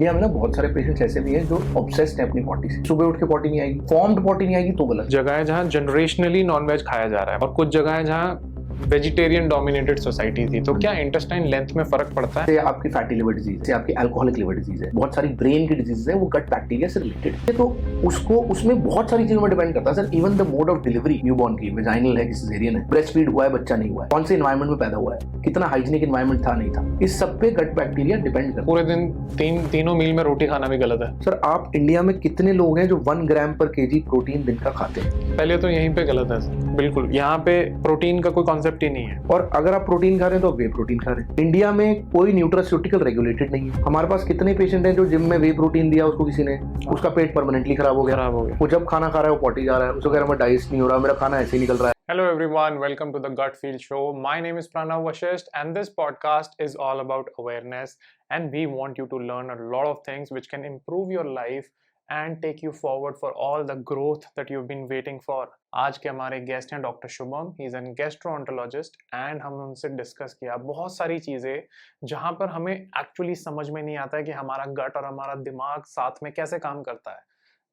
India में ना बहुत सारे पेशेंट्स ऐसे भी हैं जो ऑब्सेस्ड हैं अपनी पॉटी से। सुबह उठ के पॉटी नहीं आएगी, फॉर्म्ड पॉटी नहीं आएगी तो गलत। जगह है जहाँ जनरेशनली नॉनवेज खाया जा रहा है और कुछ जगह है जहाँ वेजिटेरियन डोमिनेटेड सोसाइटी थी। तो क्या इंटेस्टाइन लेंथ में फर्क पड़ता है? से आपकी फैटी लिवर डिजीज से आपकी अल्कोहलिक लिवर डिजीज है, बहुत सारी ब्रेन की डिजीज है, वो गट बैक्टीरिया से रिलेटेड है। तो उसको उसमें बहुत सारी चीजों में डिपेंड करता है sir. Even the mode of delivery newborn की, वेजाइनल है कि सिजेरियन है, ब्रेस्ट फीड हुआ है बच्चा नहीं हुआ है, कौन से एनवायरमेंट में पैदा हुआ है, कितना हाइजीनिक एनवायरमेंट था नहीं था, इस सब पे गट बैक्टीरिया डिपेंड करता है। पूरे दिन तीनों मील में रोटी खाना भी गलत है सर आप इंडिया में कितने लोग हैं जो 1 ग्राम पर केजी प्रोटीन दिन का खाते हैं? पहले तो यहीं पे गलत है सर। बिल्कुल, यहाँ पे प्रोटीन का कोई कॉन्सेप्ट ही नहीं है। और अगर आप प्रोटीन खा रहे हैं तो वे प्रोटीन खा रहे हैं। इंडिया में कोई न्यूट्रास्यूटिकल रेगुलेटेड नहीं है। हमारे पास कितने पेशेंट हैं जो जिम में वे प्रोटीन दिया उसको किसी ने, उसका पेट परमानेंटली खराब हो गया। वो जब खाना खा रहा है वो पॉटी जा रहा है, उसको कह रहा है डाइजेस्ट नहीं हो रहा, मेरा खाना ऐसे ही निकल रहा है। Hello everyone, welcome to the Gut Feel Show. My name is Pranav Vashist and this podcast is all about awareness, and we want you to learn a lot of things which can improve your life and take you forward for all the growth that you've been waiting for. आज के हमारे guest हैं doctor Shubham. He is an gastroenterologist and हम उनसे discuss किया बहुत सारी चीज़ें जहाँ पर हमें एक्चुअली समझ में नहीं आता है कि हमारा गट और हमारा दिमाग साथ में कैसे काम करता है।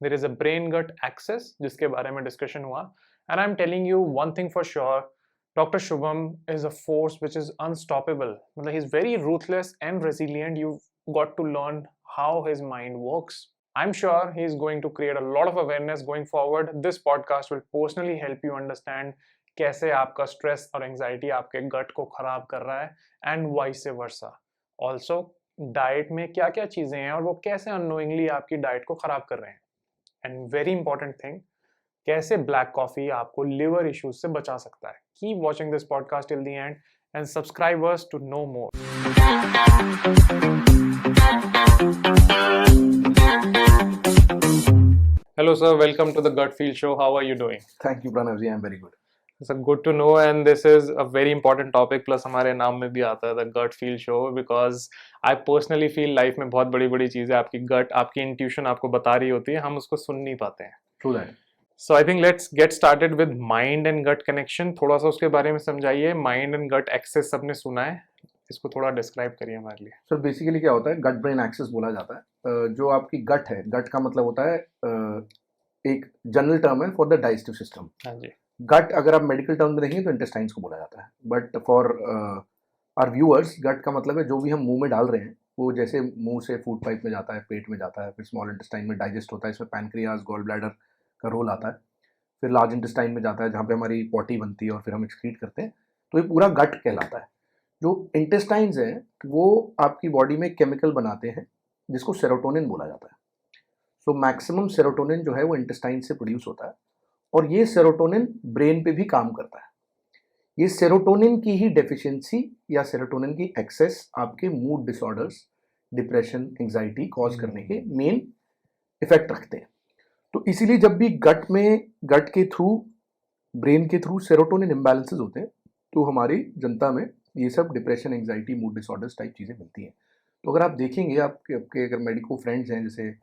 There is a brain gut axis जिसके बारे में डिस्कशन हुआ। And I'm telling you one thing for sure, Dr. Shubham is a force which is unstoppable. He's very ruthless and resilient. You've got to learn how his mind works. I'm sure he's going to create a lot of awareness going forward. This podcast will personally help you understand कैसे आपका stress और anxiety आपके गट को खराब कर रहा है and vice versa. Also, diet में क्या क्या चीज़ें हैं और वो कैसे अननोइंगली आपकी डाइट को खराब कर रहे हैं. And very important thing, कैसे ब्लैक कॉफी आपको लिवर इश्यूज से बचा सकता है. Keep watching this podcast till the end and subscribe us to know more. Hello sir, welcome to the gut feel show. How are you doing? Thank you Pranav ji, I am very good. It's good to know, and this is a very important topic. Plus हमारे नाम में भी आता है the gut feel show, because I personally feel life में बहुत बड़ी बड़ी चीज़ें आपकी gut, आपकी intuition आपको बता रही होती है, हम उसको सुन नहीं पाते हैं. True that. So I think let's get started with mind and gut connection. थोड़ा सा उसके बारे में समझाइए. Mind and gut axis सबने सुना है, इसको थोड़ा डिस्क्राइब करिए हमारे लिए. सर बेसिकली क्या होता है, गट ब्रेन एक्सिस बोला जाता है. जो आपकी गट है, गट का मतलब होता है एक जनरल टर्म है फॉर द डाइजेस्टिव सिस्टम. हाँ जी. गट अगर आप मेडिकल टर्म में देखेंगे तो इंटेस्टाइन्स को बोला जाता है, बट फॉर आवर व्यूअर्स गट का मतलब है जो भी हम मुंह में डाल रहे हैं वो जैसे मुंह से फूड पाइप में जाता है, पेट में जाता है, फिर स्मॉल इंटेस्टाइन में डाइजेस्ट होता है, इसमें पैनक्रियाज, गॉल ब्लैडर का रोल आता है, फिर लार्ज इंटेस्टाइन में जाता है जहाँ पे हमारी पॉटी बनती है और फिर हम एक्सक्रीट करते हैं. तो ये पूरा गट कहलाता है. जो इंटेस्टाइन्स हैं वो आपकी बॉडी में केमिकल बनाते हैं जिसको सेरोटोनिन बोला जाता है. सो मैक्सिमम सेरोटोनिन जो है वो इंटेस्टाइन से प्रोड्यूस होता है और ये सेरोटोनिन ब्रेन पे भी काम करता है. ये सेरोटोनिन की ही डेफिशिएंसी या सेरोटोनिन की एक्सेस आपके mood disorders, depression, anxiety cause करने के मेन इफेक्ट रखते हैं. तो इसीलिए जब भी गट के थ्रू, ब्रेन के थ्रू सेरोटोनिन इम्बैलेंसेस होते हैं तो हमारी जनता में ये सब depression, anxiety, mood disorders type चीज़ें मिलती हैं. तो अगर आप देखेंगे, आपके अगर मेडिको फ्रेंड्स हैं, जैसे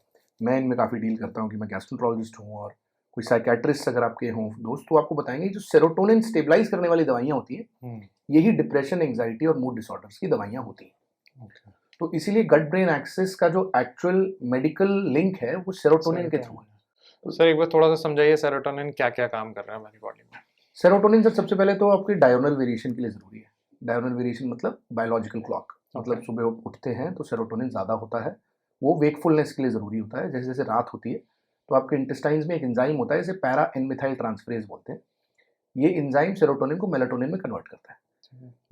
मैं इनमें काफ़ी डील करता हूँ कि मैं गैस्ट्रोएंटरोलॉजिस्ट हूँ, और कोई साइकेट्रिस्ट अगर आपके हों दोस्त, तो आपको बताएंगे जो सेरोटोनिन स्टेबलाइज करने वाली दवाइयाँ होती हैं यही डिप्रेशन, एंजाइटी और मूड डिसऑर्डर्स की दवाइयाँ होती हैं. तो इसीलिए गट ब्रेन एक्सिस का जो एक्चुअल मेडिकल लिंक है वो सेरोटोनिन के थ्रू है. तो सर एक बार थोड़ा सा समझाइए सेरोटोनिन क्या क्या काम कर रहा है हमारी बॉडी में. सेरोटोनिन सर सबसे पहले तो आपकी डायurnal वेरिएशन के लिए ज़रूरी है. डायurnal वेरिएशन मतलब बायोलॉजिकल क्लॉक, मतलब सुबह उठते हैं तो सेरोटोनिन ज़्यादा होता है, वो वेकफुलनेस के लिए ज़रूरी होता है. जैसे जैसे रात होती है तो आपके इंटेस्टाइन्स में एक एंजाइम होता है जिसे पैरा एन मिथाइल ट्रांसफरेज बोलते हैं. ये एंजाइम सेरोटोनिन को मेलाटोनिन में कन्वर्ट करता है.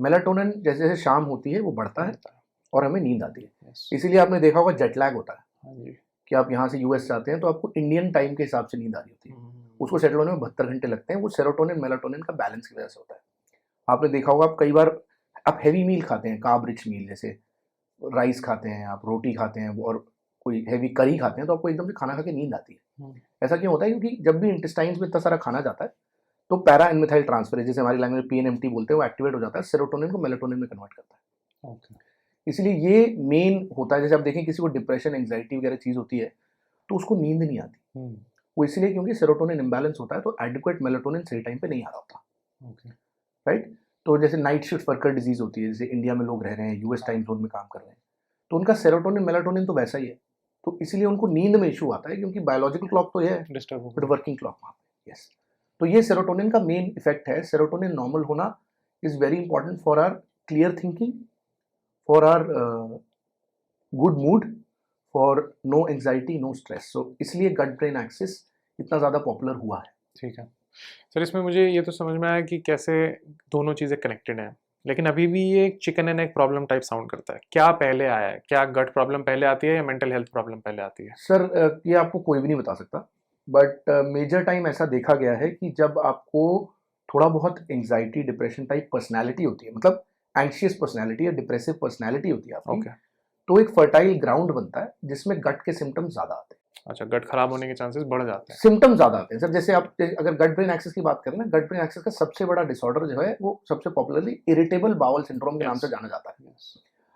मेलाटोनिन जैसे जैसे शाम होती है वो बढ़ता है और हमें नींद आती है. इसीलिए आपने देखा होगा जेट लैग होता है कि आप यहाँ से यूएस जाते हैं तो आपको इंडियन टाइम के हिसाब से नींद आ रही होती है, उसको सेटल होने में 72 घंटे लगते हैं. वो सेरोटोनिन मेलाटोनिन का बैलेंस की वजह से होता है. आपने देखा होगा, आप कई बार आप हैवी मील खाते हैं, कार्ब रिच मील, जैसे राइस खाते हैं, आप रोटी खाते हैं और कोई हैवी करी खाते हैं तो आपको एकदम से खाना खा के नींद आती है. ऐसा क्यों होता है? क्योंकि जब भी इंटेस्टाइन्स में इतना सारा खाना जाता है तो पैरा एन मिथाइल ट्रांसफरेज, जैसे हमारी लैंग्वेज में पीएनएमटी बोलते हैं, वो एक्टिवेट हो जाता है, सेरोटोनिन को मेलाटोनिन में कन्वर्ट करता है. इसलिए ये मेन होता है. जैसे आप देखें किसी को डिप्रेशन, एंजाइटी वगैरह चीज़ होती है तो उसको नींद नहीं आती. वो इसलिए क्योंकि सेरोटोनिन इम्बैलेंस होता है, तो एडिक्वेट मेलाटोनिन सही टाइम पे नहीं आ रहा होता. राइट. तो जैसे नाइट शिफ्ट वर्कर डिजीज होती है, जैसे इंडिया में लोग रह रहे हैं, यूएस टाइम जोन में काम कर रहे हैं, तो उनका सेरोटोनिन मेलाटोनिन तो वैसा ही है, तो इसीलिए उनको नींद में इशू आता है, क्योंकि बायोलॉजिकल क्लॉक तो है डिस्टर्ब बट वर्किंग क्लॉक वहाँ पे। यस, तो ये सेरोटोनिन का मेन इफेक्ट है। सेरोटोनिन नॉर्मल होना is very important for our clear thinking, for our good mood, for no anxiety, no stress. So इसलिए गट ब्रेन एक्सिस इतना ज़्यादा पॉपुलर हुआ है। ठीक है सर, इसमें मुझे ये तो समझ में आया कि कैसे दोनों चीज़ें कनेक्टेड हैं, लेकिन अभी भी ये एक chicken and egg problem type sound करता है। क्या पहले आया है? क्या गट प्रॉब्लम पहले आती है या मेंटल हेल्थ प्रॉब्लम पहले आती है? सर ये आपको कोई भी नहीं बता सकता, बट मेजर टाइम ऐसा देखा गया है कि जब आपको थोड़ा बहुत एंजाइटी डिप्रेशन टाइप पर्सनैलिटी होती है, मतलब एंग्शियस पर्सनैलिटी या डिप्रेसिव पर्सनैलिटी होती है आपकी, ओके तो एक फर्टाइल ग्राउंड बनता है जिसमें गट के सिम्टम्स ज़्यादा आते हैं। अच्छा, गट खराब होने के चांसेस बढ़ जाते हैं। सिम्टम्स ज़्यादा आते हैं सर। जैसे आप अगर गट ब्रेन एक्सिस की बात करें ना, गट ब्रेन एक्सिस का सबसे बड़ा डिसऑर्डर जो है वो सबसे पॉपुलरली इरिटेबल बाउल सिंड्रोम के नाम से जाना जाता है।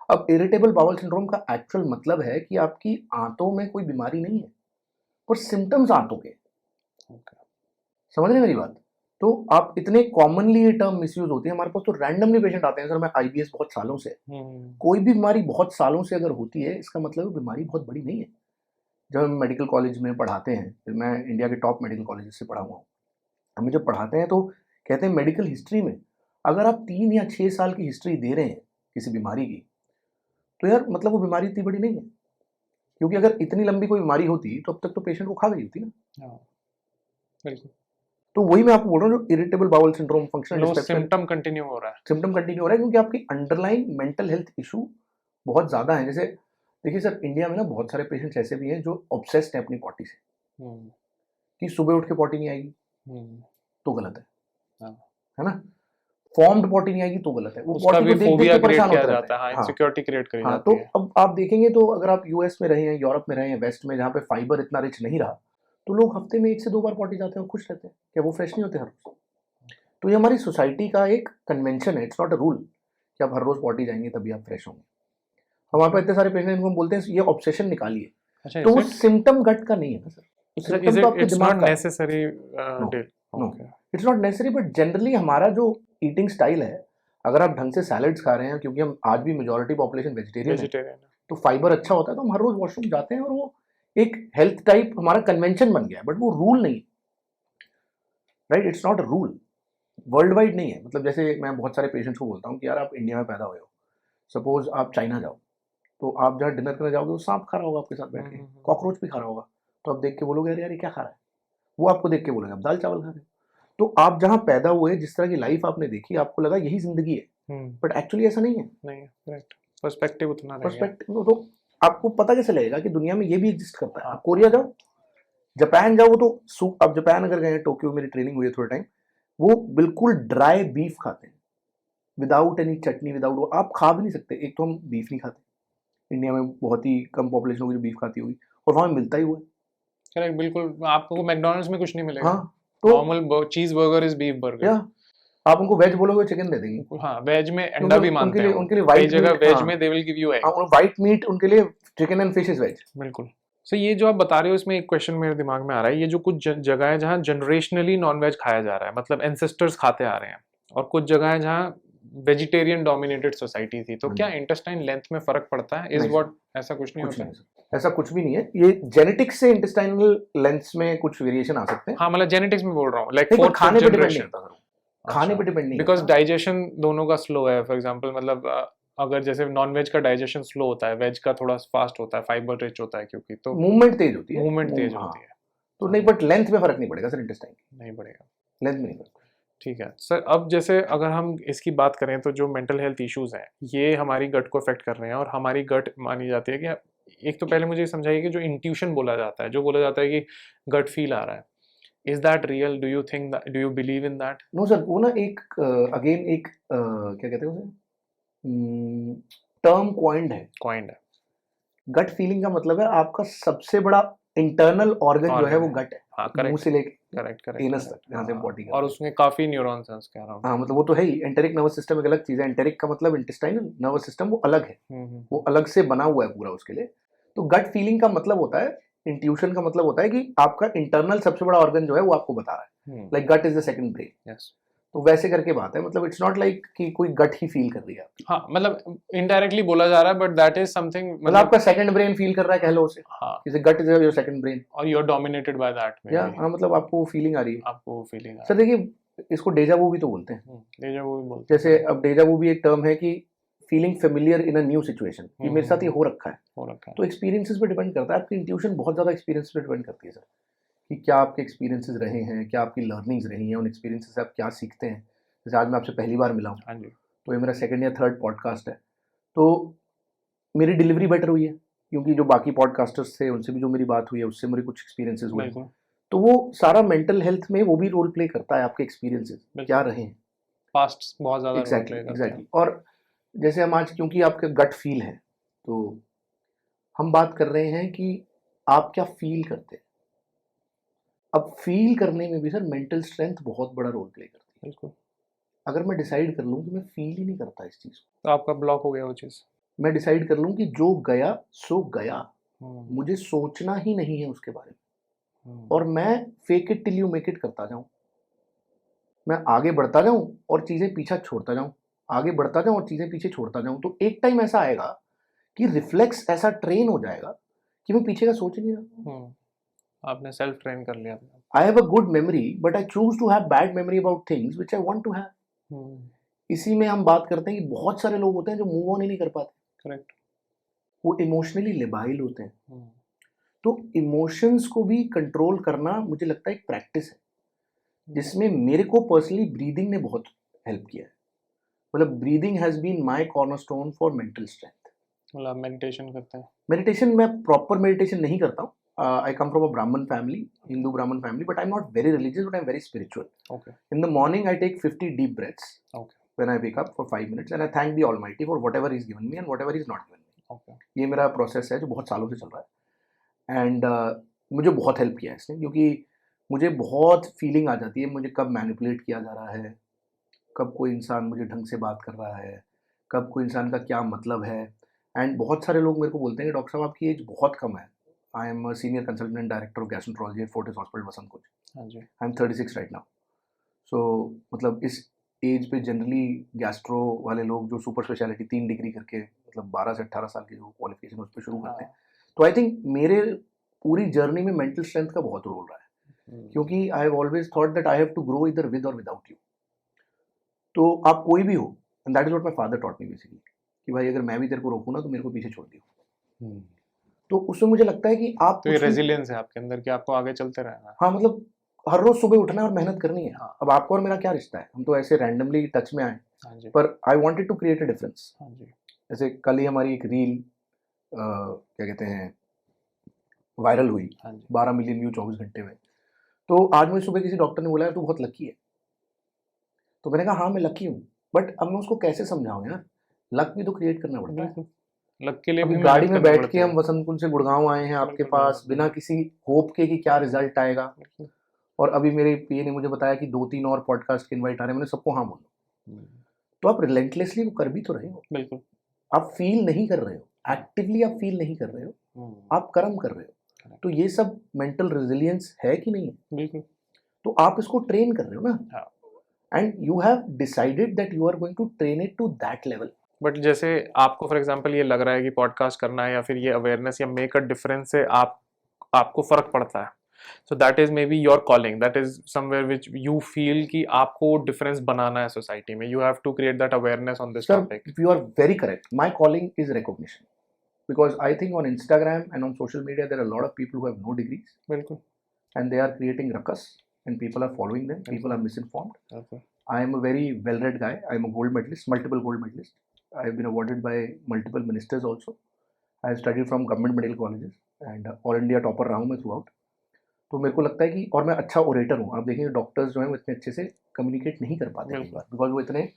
अब इरिटेबल बाउल सिंड्रोम का एक्चुअल मतलब है कि आपकी आंतों में कोई बीमारी नहीं है, पर सिम्टम्स आंतों के। समझ रहे मेरी बात? तो आप इतने कॉमनली ये टर्म मिसयूज होती है, हमारे पास तो रैंडमली पेशेंट आते हैं, सर मैं आईबीएस बहुत सालों से, कोई भी बीमारी बहुत सालों से अगर होती है इसका मतलब वो बीमारी बहुत बड़ी नहीं है। जब हम मेडिकल कॉलेज में पढ़ाते हैं, फिर मैं इंडिया के टॉप मेडिकल कॉलेज से पढ़ा हुआ हूँ, हमें जब पढ़ाते हैं तो कहते हैं मेडिकल हिस्ट्री में अगर आप 3 या 6 साल की हिस्ट्री दे रहे हैं किसी बीमारी की, तो यार मतलब वो बीमारी इतनी बड़ी नहीं है, क्योंकि अगर इतनी लंबी कोई बीमारी होती तो अब तक तो पेशेंट को खा गई होती ना। बिल्कुल। तो वही मैं आपको बोल रहा हूँ, जो irritable bowel syndrome functional symptom continue हो रहा है, सिम्टम कंटिन्यू हो रहा है क्योंकि आपकी अंडरलाइन मेंटल हेल्थ इशू बहुत ज़्यादा है। जैसे देखिए सर, इंडिया में ना बहुत सारे पेशेंट्स ऐसे भी हैं जो ऑब्सेस्ड हैं अपनी पॉटी से, कि सुबह उठ के पॉटी नहीं आएगी तो गलत है, है ना? फॉर्म्ड पॉटी नहीं आएगी तो गलत है, वो पॉटी को देख देख के परेशान होते रहते हैं। इनसिक्योरिटी क्रिएट करी हाँ, जाती तो है। अब आप देखेंगे तो अगर आप यूएस में रहे हैं, यूरोप में रहे हैं, वेस्ट में जहाँ पे फाइबर इतना रिच नहीं रहा, तो लोग हफ्ते में 1 से 2 बार पॉटी जाते हैं और खुश रहते हैं। क्या वो फ्रेश नहीं होते हर रोज? तो ये हमारी सोसाइटी का एक कन्वेंशन है, इट्स नॉट अ रूल कि आप हर रोज पॉटी जाएंगे तभी आप फ्रेश होंगे। हमारे पास इतने सारे पेशेंट इनको हम बोलते हैं ये ऑब्सेशन निकालिए, अच्छा, तो वो सिम्टम गट का नहीं है ना सर, सिम्टम तो आपके दिमाग का है। No, it's not necessary, but generally हमारा जो ईटिंग स्टाइल है, अगर आप ढंग से सैलड्स खा रहे हैं, क्योंकि हम आज भी मेजॉरिटी पॉपुलेशन वेजिटेरियन है, तो फाइबर अच्छा होता है, तो हम हर रोज वॉशरूम जाते हैं और वो एक हेल्थ टाइप हमारा कन्वेंशन बन गया है, बट वो रूल नहीं है, right? It's not a rule, world wide नहीं है। मतलब जैसे मैं बहुत सारे पेशेंट्स को बोलता हूँ कि यार आप इंडिया में पैदा हुए हो, सपोज आप चाइना जाओ, तो आप जहाँ डिनर करने जाओगे वो सांप खा रहा होगा आपके साथ बैठ के, कॉकरोच भी खा रहा होगा, तो आप देख के बोलोगे यार ये क्या खा रहा है, वो आपको देख के बोलेगा आप दाल चावल खा रहे हो। तो आप जहाँ पैदा हुए, जिस तरह की लाइफ आपने देखी, आपको लगा यही जिंदगी है, बट एक्चुअली ऐसा नहीं है। करेक्ट, पर्सपेक्टिव उतना नहीं है। पर्सपेक्टिव तो आपको पता कैसे लगेगा कि दुनिया में ये भी एग्जिस्ट करता है। आप कोरिया जाओ, जापान जाओ, तो अब जापान अगर गए, टोक्यो मेरी ट्रेनिंग हुई है थोड़े टाइम, वो बिल्कुल ड्राई बीफ खाते हैं विदाउट एनी चटनी, विदाउट, आप खा भी नहीं सकते। एक तो हम बीफ नहीं खाते, इंडिया में बहुत ही कम पॉपुलेशन होगी जो बीफ खाती होगी, और वहाँ मिलता ही हुआ है। करेक्ट, बिल्कुल, आपको मैकडॉनल्ड्स में कुछ नहीं मिलेगा। हाँ, तो नॉर्मल चीज बर्गर इज बीफ बर्गर। या आप उनको वेज बोलोगे चिकन दे देंगे। हाँ, वेज में अंडा भी मानते हैं, उनके लिए कई व्हाइट जगह मीट, वेज में they will give you egg. White meat उनके लिए chicken and fish is veg. बिल्कुल। सो ये जो आप बता रहे हो, इसमें एक क्वेश्चन मेरे दिमाग में आ रहा है, ये जो कुछ जगह है जहाँ जनरेशनली नॉनवेज खाया जा रहा है, मतलब एंसेस्टर्स खाते आ रहे हैं, और कुछ जगह है जहाँ वेजिटेरियन डोमिनेटेड सोसाइटी थी, तो क्या इंटेस्टाइन लेंथ में फर्क पड़ता है? इज व्हाट, ऐसा कुछ नहीं होता? ऐसा कुछ भी नहीं है, ये जेनेटिक्स से इंटेस्टाइनल लेंथ्स में कुछ वेरिएशन आ सकते हैं। हाँ, मतलब जेनेटिक्स में बोल रहा हूँ, लाइक खाने पे डिपेंड नहीं होता, खाने पे डिपेंड नहीं, बिकॉज डाइजेशन दोनों का स्लो है। फॉर एग्जांपल, मतलब अगर जैसे नॉन वेज का डाइजेशन स्लो होता है, वेज का थोड़ा फास्ट होता है, फाइबर रिच होता है, क्योंकि तो मूवमेंट तेज होती है, होती है, तो नहीं, बट लेंथ में फर्क नहीं पड़ेगा सर, इंटेस्टाइन नहीं पड़ेगा, लेंथ में नहीं पड़ेगा। ठीक है सर। अब जैसे अगर हम इसकी बात करें, तो जो मेंटल हेल्थ इश्यूज हैं, ये हमारी गट को अफेक्ट कर रहे हैं, और हमारी गट मानी जाती है कि, एक तो पहले मुझे समझाइए कि जो इंट्यूशन बोला जाता है, जो बोला जाता है कि गट फील आ रहा है, is that real? Do you think, do you believe in that? No sir, वो ना एक अगेन एक क्या कहते हैं उसे, टर्म कॉइंड है। गट फीलिंग का मतलब है आपका सबसे बड़ा इंटरनल ऑर्गन जो है वो गट है। हाँ, मुंह से लेके करेक्ट एनस तक, जहाँ से बॉडी का, और उसमें काफी न्यूरॉन्स हैं उसके अराउंड। हाँ, मतलब वो तो है ही। एंटेरिक नर्वस सिस्टम एक अलग चीज है, एंटेरिक का मतलब इंटेस्टाइनल नर्वस सिस्टम, वो अलग है, वो अलग से बना हुआ है पूरा उसके लिए। तो गट फीलिंग का मतलब होता है, इंट्यूशन का मतलब होता है कि आपका इंटरनल सबसे बड़ा ऑर्गन जो है वो आपको बता रहा है, like gut is the second brain. तो वैसे करके बात है, मतलब इट्स नॉट लाइक कि कोई गट ही फील कर रही है आपकी, हाँ मतलब इनडायरेक्टली बोला जा रहा है, बट दैट इज समथिंग, मतलब आपका सेकंड ब्रेन फील कर रहा है, कह लो उसे, हाँ, जैसे gut is your second brain, और you are dominated by that या मे बी, हाँ, मतलब आपको फीलिंग आ रही है। आपको फीलिंग आ सर देखिए, इसको डेजा वू भी तो बोलते हैं, डेजा वू भी बोलते जैसे अब डेजा वू भी एक टर्म है कि feeling familiar in a new situation, कि मेरे साथ ये हो रखा है। हो रखा है। तो एक्सपीरियंसेस पे डिपेंड करता है, आपकी इंट्यूशन बहुत ज़्यादा एक्सपीरियंस पे डिपेंड करती है सर, कि क्या आपके एक्सपीरियंसेस रहे हैं, क्या आपकी लर्निंग्स रही हैं, उन एक्सपीरियंसेस से आप क्या सीखते हैं। जैसे आज मैं आपसे पहली बार मिला हूँ, हाँ जी, तो ये मेरा सेकंड या थर्ड पॉडकास्ट है, तो मेरी डिलीवरी बेटर हुई है, क्योंकि जो बाकी पॉडकास्टर्स थे उनसे भी जो मेरी बात हुई है, उससे मेरे कुछ एक्सपीरियंसेस हुए हैं। बिल्कुल, तो वो सारा मेंटल हेल्थ में वो भी रोल प्ले करता है, आपके एक्सपीरियंसेस क्या रहे हैं। पास्ट बहुत ज्यादा रोल एग्जैक्टली प्ले करता है। एग्जैक्टली। और जैसे हम आज, क्योंकि आपका गट फील है, तो हम बात कर रहे हैं कि आप क्या फील करते हैं। अब फील करने में भी सर मेंटल स्ट्रेंथ बहुत बड़ा रोल प्ले करती है। बिल्कुल, अगर मैं डिसाइड कर लूँ कि मैं फील ही नहीं करता इस चीज़ को, तो आपका ब्लॉक हो गया वो चीज। मैं डिसाइड कर लूँ कि जो गया सो गया, मुझे सोचना ही नहीं है उसके बारे में, और मैं fake it till you make it करता जाऊँ, मैं आगे बढ़ता जाऊँ और चीज़ें पीछा छोड़ता जाऊँ, आगे बढ़ता जाऊँ और चीज़ें पीछे छोड़ता जाऊँ, तो एक टाइम ऐसा आएगा कि रिफ्लेक्स ऐसा ट्रेन हो जाएगा कि मैं पीछे का सोच ही नहीं रहा। आपने सेल्फ ट्रेन कर लिया अपने। I have a good memory, but I choose to have bad memory about things which I want to have. इसी में हम बात करते हैं कि बहुत सारे लोग होते हैं जो मूव ऑन ही नहीं कर पाते, करेक्ट, वो इमोशनली लेबाइल होते हैं। तो इमोशंस को भी कंट्रोल करना मुझे लगता है एक प्रैक्टिस है, जिसमें मेरे को पर्सनली ब्रीदिंग ने बहुत हेल्प किया है। मतलब breathing has been my cornerstone for mental strength. मतलब मेडिटेशन करते हैं। मेडिटेशन, मैं प्रॉपर मेडिटेशन नहीं करता हूँ। I come from a Brahmin family, Hindu Brahmin family, but I'm not very religious, but I'm very spiritual. Okay. In the morning, I take 50 deep breaths. Okay. When I wake up for 5 minutes, and I thank the Almighty for whatever He's given me and whatever He's not given me. Okay. ये मेरा process है जो बहुत सालों से चल रहा है, एंड मुझे बहुत हेल्प किया है इसने, क्योंकि मुझे बहुत फीलिंग आ जाती है मुझे कब मैनिपुलेट किया जा रहा है, कब कोई इंसान मुझे ढंग से बात कर रहा है, कब कोई इंसान का क्या मतलब है। एंड बहुत सारे लोग मेरे को बोलते हैं कि डॉक्टर साहब आपकी एज बहुत कम है। I am senior consultant director of gastroenterology at Fortis hospital Vasant Kunj. हाँ जी। I am 36 right now. So मतलब इस एज पे जनरली गैस्ट्रो वाले लोग जो सुपर स्पेशलिटी 3 डिग्री करके, मतलब 12 से 18 साल की जो क्वालिफिकेशन उस पर शुरू करते हैं, तो आई थिंक मेरे पूरी जर्नी में मेंटल स्ट्रेंथ का बहुत रोल रहा है, क्योंकि I have always thought that I have to grow either with और विदाउट यू। तो आप कोई भी हो, and that is what my father taught me basically, कि भाई अगर मैं भी तेरे को रोकूँ ना तो मेरे को पीछे छोड़ दियो। तो उससे मुझे लगता है कि आप तो ये रेजिलियंस है आपके अंदर कि आपको आगे चलते रहना है। हाँ, मतलब हर रोज सुबह उठना है और मेहनत करनी है। हाँ। अब आपको और मेरा क्या रिश्ता है, हम तो ऐसे रैंडमली टच में आए, पर I wanted to create a difference. जैसे कल ही हमारी एक रील क्या कहते हैं वायरल हुई, 12 मिलियन व्यू 24 घंटे में। तो आज मुझे सुबह किसी डॉक्टर ने बोला तू बहुत लकी है। तो मैंने कहा हाँ मैं लकी हूँ, बट अब मैं उसको कैसे समझाऊं यार, लक भी तो क्रिएट करना पड़ता है। लक के लिए अभी गाड़ी में बैठ के हम वसंत कुंज से गुड़गांव आए हैं आपके पास, बिना किसी होप के कि क्या रिजल्ट आएगा, और अभी मेरे पीए ने मुझे बताया कि 2-3 और पॉडकास्ट के इनवाइट आ रहे हैं, मैंने सबको हाँ बोला। तो आप रिलेंटलेसली वो कर भी तो रहे हो। बिल्कुल, आप फील नहीं कर रहे हो, एक्टिवली आप फील नहीं कर रहे हो, आप कर्म कर रहे हो। तो ये सब मेंटल रेजिलियंस है कि नहीं है? बिल्कुल। तो आप इसको ट्रेन कर रहे हो ना, and you have decided that you are going to train it to that level. But जैसे आपको फॉर एग्जांपल ये लग रहा है कि पॉडकास्ट करना है या फिर ये अवेयरनेस या मेक अ डिफरेंस से आपको फर्क पड़ता है, so that is maybe your calling, that is somewhere which you feel कि आपको डिफरेंस बनाना है सोसाइटी में, you have to create that awareness on this topic. You are very correct, my calling is recognition, because I think on Instagram and on social media there are a lot of people who have no degrees. Bilkul. And they are creating ruckus and people are following them. People are misinformed. Okay. I am a very well-read guy. I am a gold medalist, multiple gold medalist. I have been awarded by multiple ministers also. I have studied from government medical colleges and all India topper रहा हूँ मैं throughout. तो मेरे को लगता है कि, और मैं अच्छा ओरेटर हूँ। आप देखेंगे डॉक्टर्स जो हैं वो इतने अच्छे से कम्युनिकेट नहीं कर पाते कई बार, बिकॉज वो इतने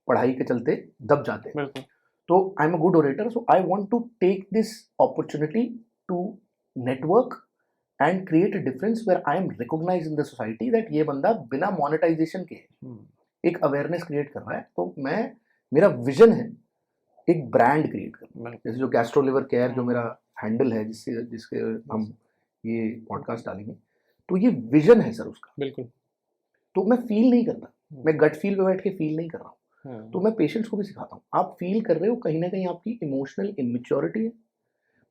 पढ़ाई के चलते दब जाते हैं। बिल्कुल। So I'm a good orator, so I want to take this opportunity to network and create a difference where I am recognized in the society that ये बंदा बिना monetization के एक awareness create कर रहा है। तो मेरा विजन है एक ब्रांड क्रिएट करना, जैसे जो गैस्ट्रो लिवर केयर जो मेरा हैंडल है, जिसके हम ये पॉडकास्ट डालेंगे, तो ये विजन है सर उसका। बिल्कुल। तो मैं फील नहीं करता, मैं गट फील पे बैठ के फील नहीं कर रहा हूँ। तो मैं पेशेंट्स को भी सिखाता हूँ, आप फील कर रहे हो कहीं ना कहीं आपकी इमोशनल इमेच्योरिटी है,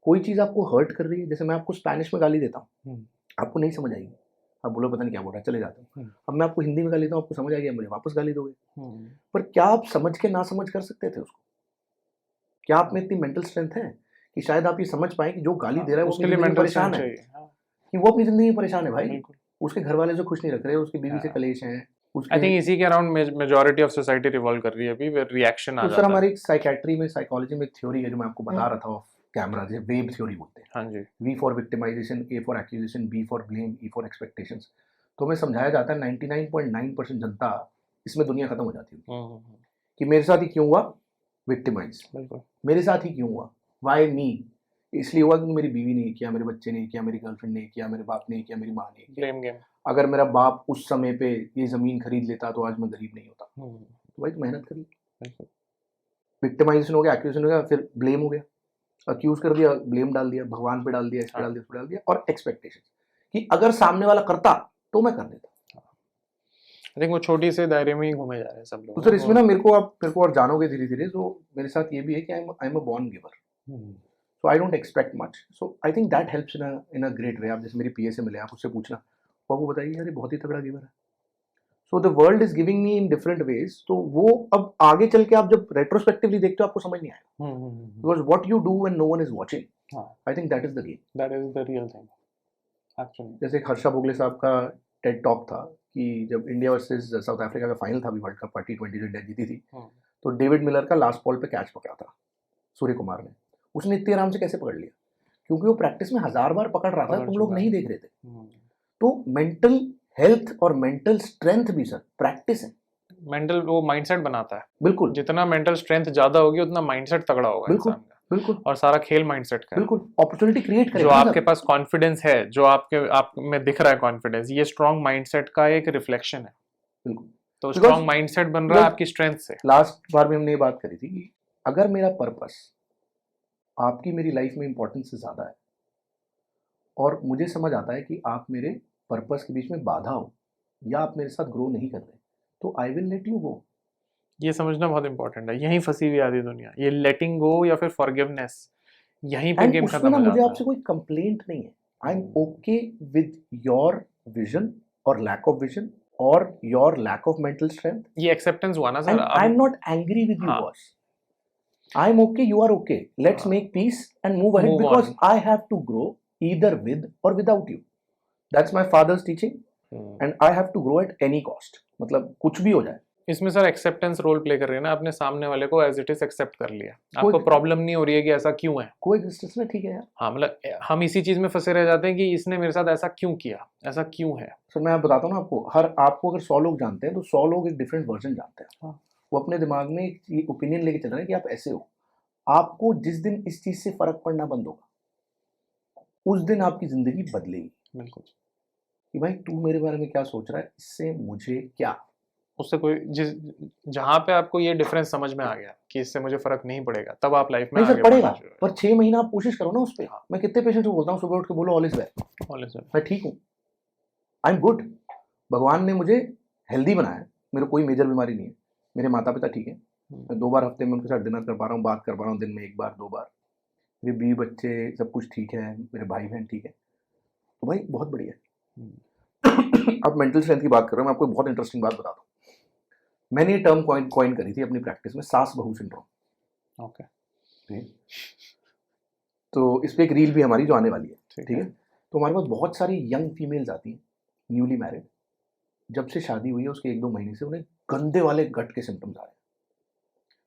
कोई चीज़ आपको हर्ट कर रही है। जैसे मैं आपको स्पेनिश में गाली देता हूँ, आपको नहीं समझ आएगी, आप बोलो पता नहीं क्या बोल रहा है, चले जाते हो। अब मैं आपको हिंदी में गाली देता हूँ, आपको समझ आ गया, मुझे वापस गाली दोगे। पर क्या आप समझ के ना समझ कर सकते थे उसको? क्या आप में इतनी मेंटल स्ट्रेंथ है कि शायद आप ये समझ पाए कि जो गाली दे रहा है वो उसके अपनी लिए जिंदगी में मेंटल परेशान स्ट्रेंथ है, चाहिए। कि वो अपनी जिंदगी में परेशान है भाई, बिल्कुल। उसके घर वाले से खुश नहीं रख रहे, उसकी बीवी से कलेश है, आई उसके थिंक इसी के around majority of society revolve कर रही है अभी, रिएक्शन आ तो सर जाता है। हमारी साइकेट्री में, साइकोलॉजी में एक थ्योरी है जो मैं आपको बता रहा था ऑफ कैमरा, जिसे वेब थ्योरी बोलते हैं। हाँ जी। V for victimization, A for accusation, B for blame, E for expectations. तो हमें समझाया जाता है 99.9% जनता इसमें दुनिया खत्म हो जाती है कि मेरे साथ ही क्यों हुआ, विक्टिमाइज, बिल्कुल। मेरे साथ ही क्यों हुआ, वाई मी, इसलिए हुआ क्योंकि मेरी बीवी ने किया, मेरे बच्चे ने किया, मेरी गर्लफ्रेंड ने किया, मेरे बाप ने किया, मेरी माँ ने किया। Blame game. अगर मेरा बाप उस समय पे ये जमीन खरीद लेता तो आज मैं गरीब नहीं होता। तो भाई मेहनत करी। बिल्कुल। विक्टिमाइजेशन हो गया, एक्यूजेशन हो गया, फिर ब्लेम हो गया, अक्यूज कर दिया, ब्लेम डाल दिया, भगवान पे डाल दिया, इस पे डाल दिया, उस पे डाल दिया, और एक्सपेक्टेशन कि अगर सामने वाला करता तो मैं कर देता। आई थिंक वो छोटी से दायरे में ही घूमे जा रहे हैं सब लोग। तो सर इसमें ना मेरे को और जानोगे धीरे धीरे, तो मेरे साथ ये भी है कि I am a born giver, so I don't expect much, so I think that helps in a great way. आप जैसे मेरी पीए से मिले, आप उससे पूछना, वो आपको बताइए यार ये बहुत ही तगड़ा गिवर है। So the world is giving me in different ways. तो वो अब आगे चल के आप जब रेट्रोस्पेक्टिवली देखते हो आपको समझ नहीं आएगा, because what you do when no one is watching, I think that is the game, that is the real thing actually. जैसे एक हर्षा भोगले साहब का टेड टॉक था कि जब इंडिया वर्सेस साउथ अफ्रीका का फाइनल था अभी वर्ल्ड कप T20 जो इंडिया जीती थी, तो डेविड मिलर का लास्ट बॉल पे कैच पकड़ा था सूर्य कुमार ने, उसने इतने आराम से कैसे पकड़ लिया? क्योंकि वो प्रैक्टिस में 1000 बार पकड़ रहा था, तुम लोग नहीं देख रहे थे। तो मेंटल हेल्थ और मेंटल स्ट्रेंथ भी सर प्रैक्टिस है, मेंटल वो माइंडसेट बनाता है। बिल्कुल जितना मेंटल स्ट्रेंथ ज्यादा होगी उतना माइंडसेट तगड़ा होगा बिल्कुल इंसान का, बिल्कुल, और सारा खेल माइंडसेट का है। बिल्कुल अपॉर्चुनिटी क्रिएट जो करेगा आपके पास कॉन्फिडेंस है, जो आप में दिख रहा है कॉन्फिडेंस, ये स्ट्रॉन्ग माइंडसेट का एक रिफ्लेक्शन है। बिल्कुल। तो Because- स्ट्रॉन्ग माइंडसेट बन रहा है आपकी स्ट्रेंथ से। लास्ट बार में हमने ये बात करी थी कि अगर मेरा पर्पस आपकी मेरी लाइफ में इंपॉर्टेंस से ज्यादा है और मुझे समझ आता है कि आप मेरे पर्पस के बीच में बाधा हो या आप मेरे साथ ग्रो नहीं कर रहे, तो I will let you go. ये समझना बहुत इंपॉर्टेंट है, यहीं फंसी हुई आधी दुनिया, ये लेटिंग गो या फिर फॉरगिवनेस, यहीं पे एंड गेम उसमें खत्म ना हो मुझे जाता आपसे है। कोई कंप्लेंट नहीं है, I am okay with your vision or lack of vision or your lack of mental strength, ये एक्सेप्टेंस हुआ ना and sir. I am not angry with you हाँ। Boss, I am okay, you are okay, let's make peace and move ahead, Move because on. I have to grow either with और without you, that's my father's teaching and I have to grow at any cost, मतलब कुछ भी हो जाए। इसमें sir acceptance role play कर रही है ना, अपने सामने वाले को एज इट इज एक्सेप्ट कर लिया, आपको कोई- प्रॉब्लम नहीं हो रही है कि ऐसा क्यों है। कोई एग्जिस्टेंस ना, ठीक है यार। हाँ, मतलब हम इसी चीज में फंसे रह जाते हैं कि इसने मेरे साथ ऐसा क्यों किया, ऐसा क्यों है। सर मैं बताता हूँ ना आपको, आपको अगर 100 लोग जानते हैं तो 100 लोग एक डिफरेंट वर्जन जानते हैं। हाँ। वो अपने दिमाग में एक ओपिनियन लेके चल रहे हैं कि आप ऐसे हो। आपको जिस दिन इस चीज से फर्क पड़ना बंद होगा उस दिन आपकी जिंदगी बदलेगी। बिल्कुल। कि भाई तू मेरे बारे में क्या सोच रहा है, इससे मुझे क्या। उससे कोई जहां पे आपको ये डिफरेंस समझ में आ गया कि इससे मुझे फर्क नहीं पड़ेगा, तब आप लाइफ में नहीं सर आगे पड़ेगा, बढ़ना शुरू पर 6 महीना आप कोशिश करो ना उस पर। मैं कितने पेशेंट को बोलता हूँ सुबह उठ के बोलो ऑल इज वेल, करोगे। मैं ठीक हूँ, आई एम गुड, भगवान ने मुझे हेल्दी बनाया है, मेरे कोई मेजर बीमारी नहीं है, मेरे माता पिता ठीक है, मैं 2 बार हफ्ते में उनके साथ डिनर कर पा रहा हूँ, बात कर पा रहा हूँ दिन में 1 बार 2 बार, मेरे बीवी बच्चे सब कुछ ठीक है, मेरे भाई बहन ठीक है, तो भाई बहुत बढ़िया है। अब मेंटल स्ट्रेंथ की बात कर रहे हो, मैं आपको बहुत इंटरेस्टिंग बात बताता हूँ। मैंने ये टर्म कॉइन करी थी अपनी प्रैक्टिस में, सास बहू सिंड्रोम। ओके। तो इस पे एक रील भी हमारी जो आने वाली है, ठीक ठीक है। तो हमारे पास बहुत सारी यंग फीमेल्स आती हैं, न्यूली मैरिड, जब से शादी हुई है उसके 1-2 महीने से उन्हें गंदे वाले गट के सिम्टम्स आ रहे हैं।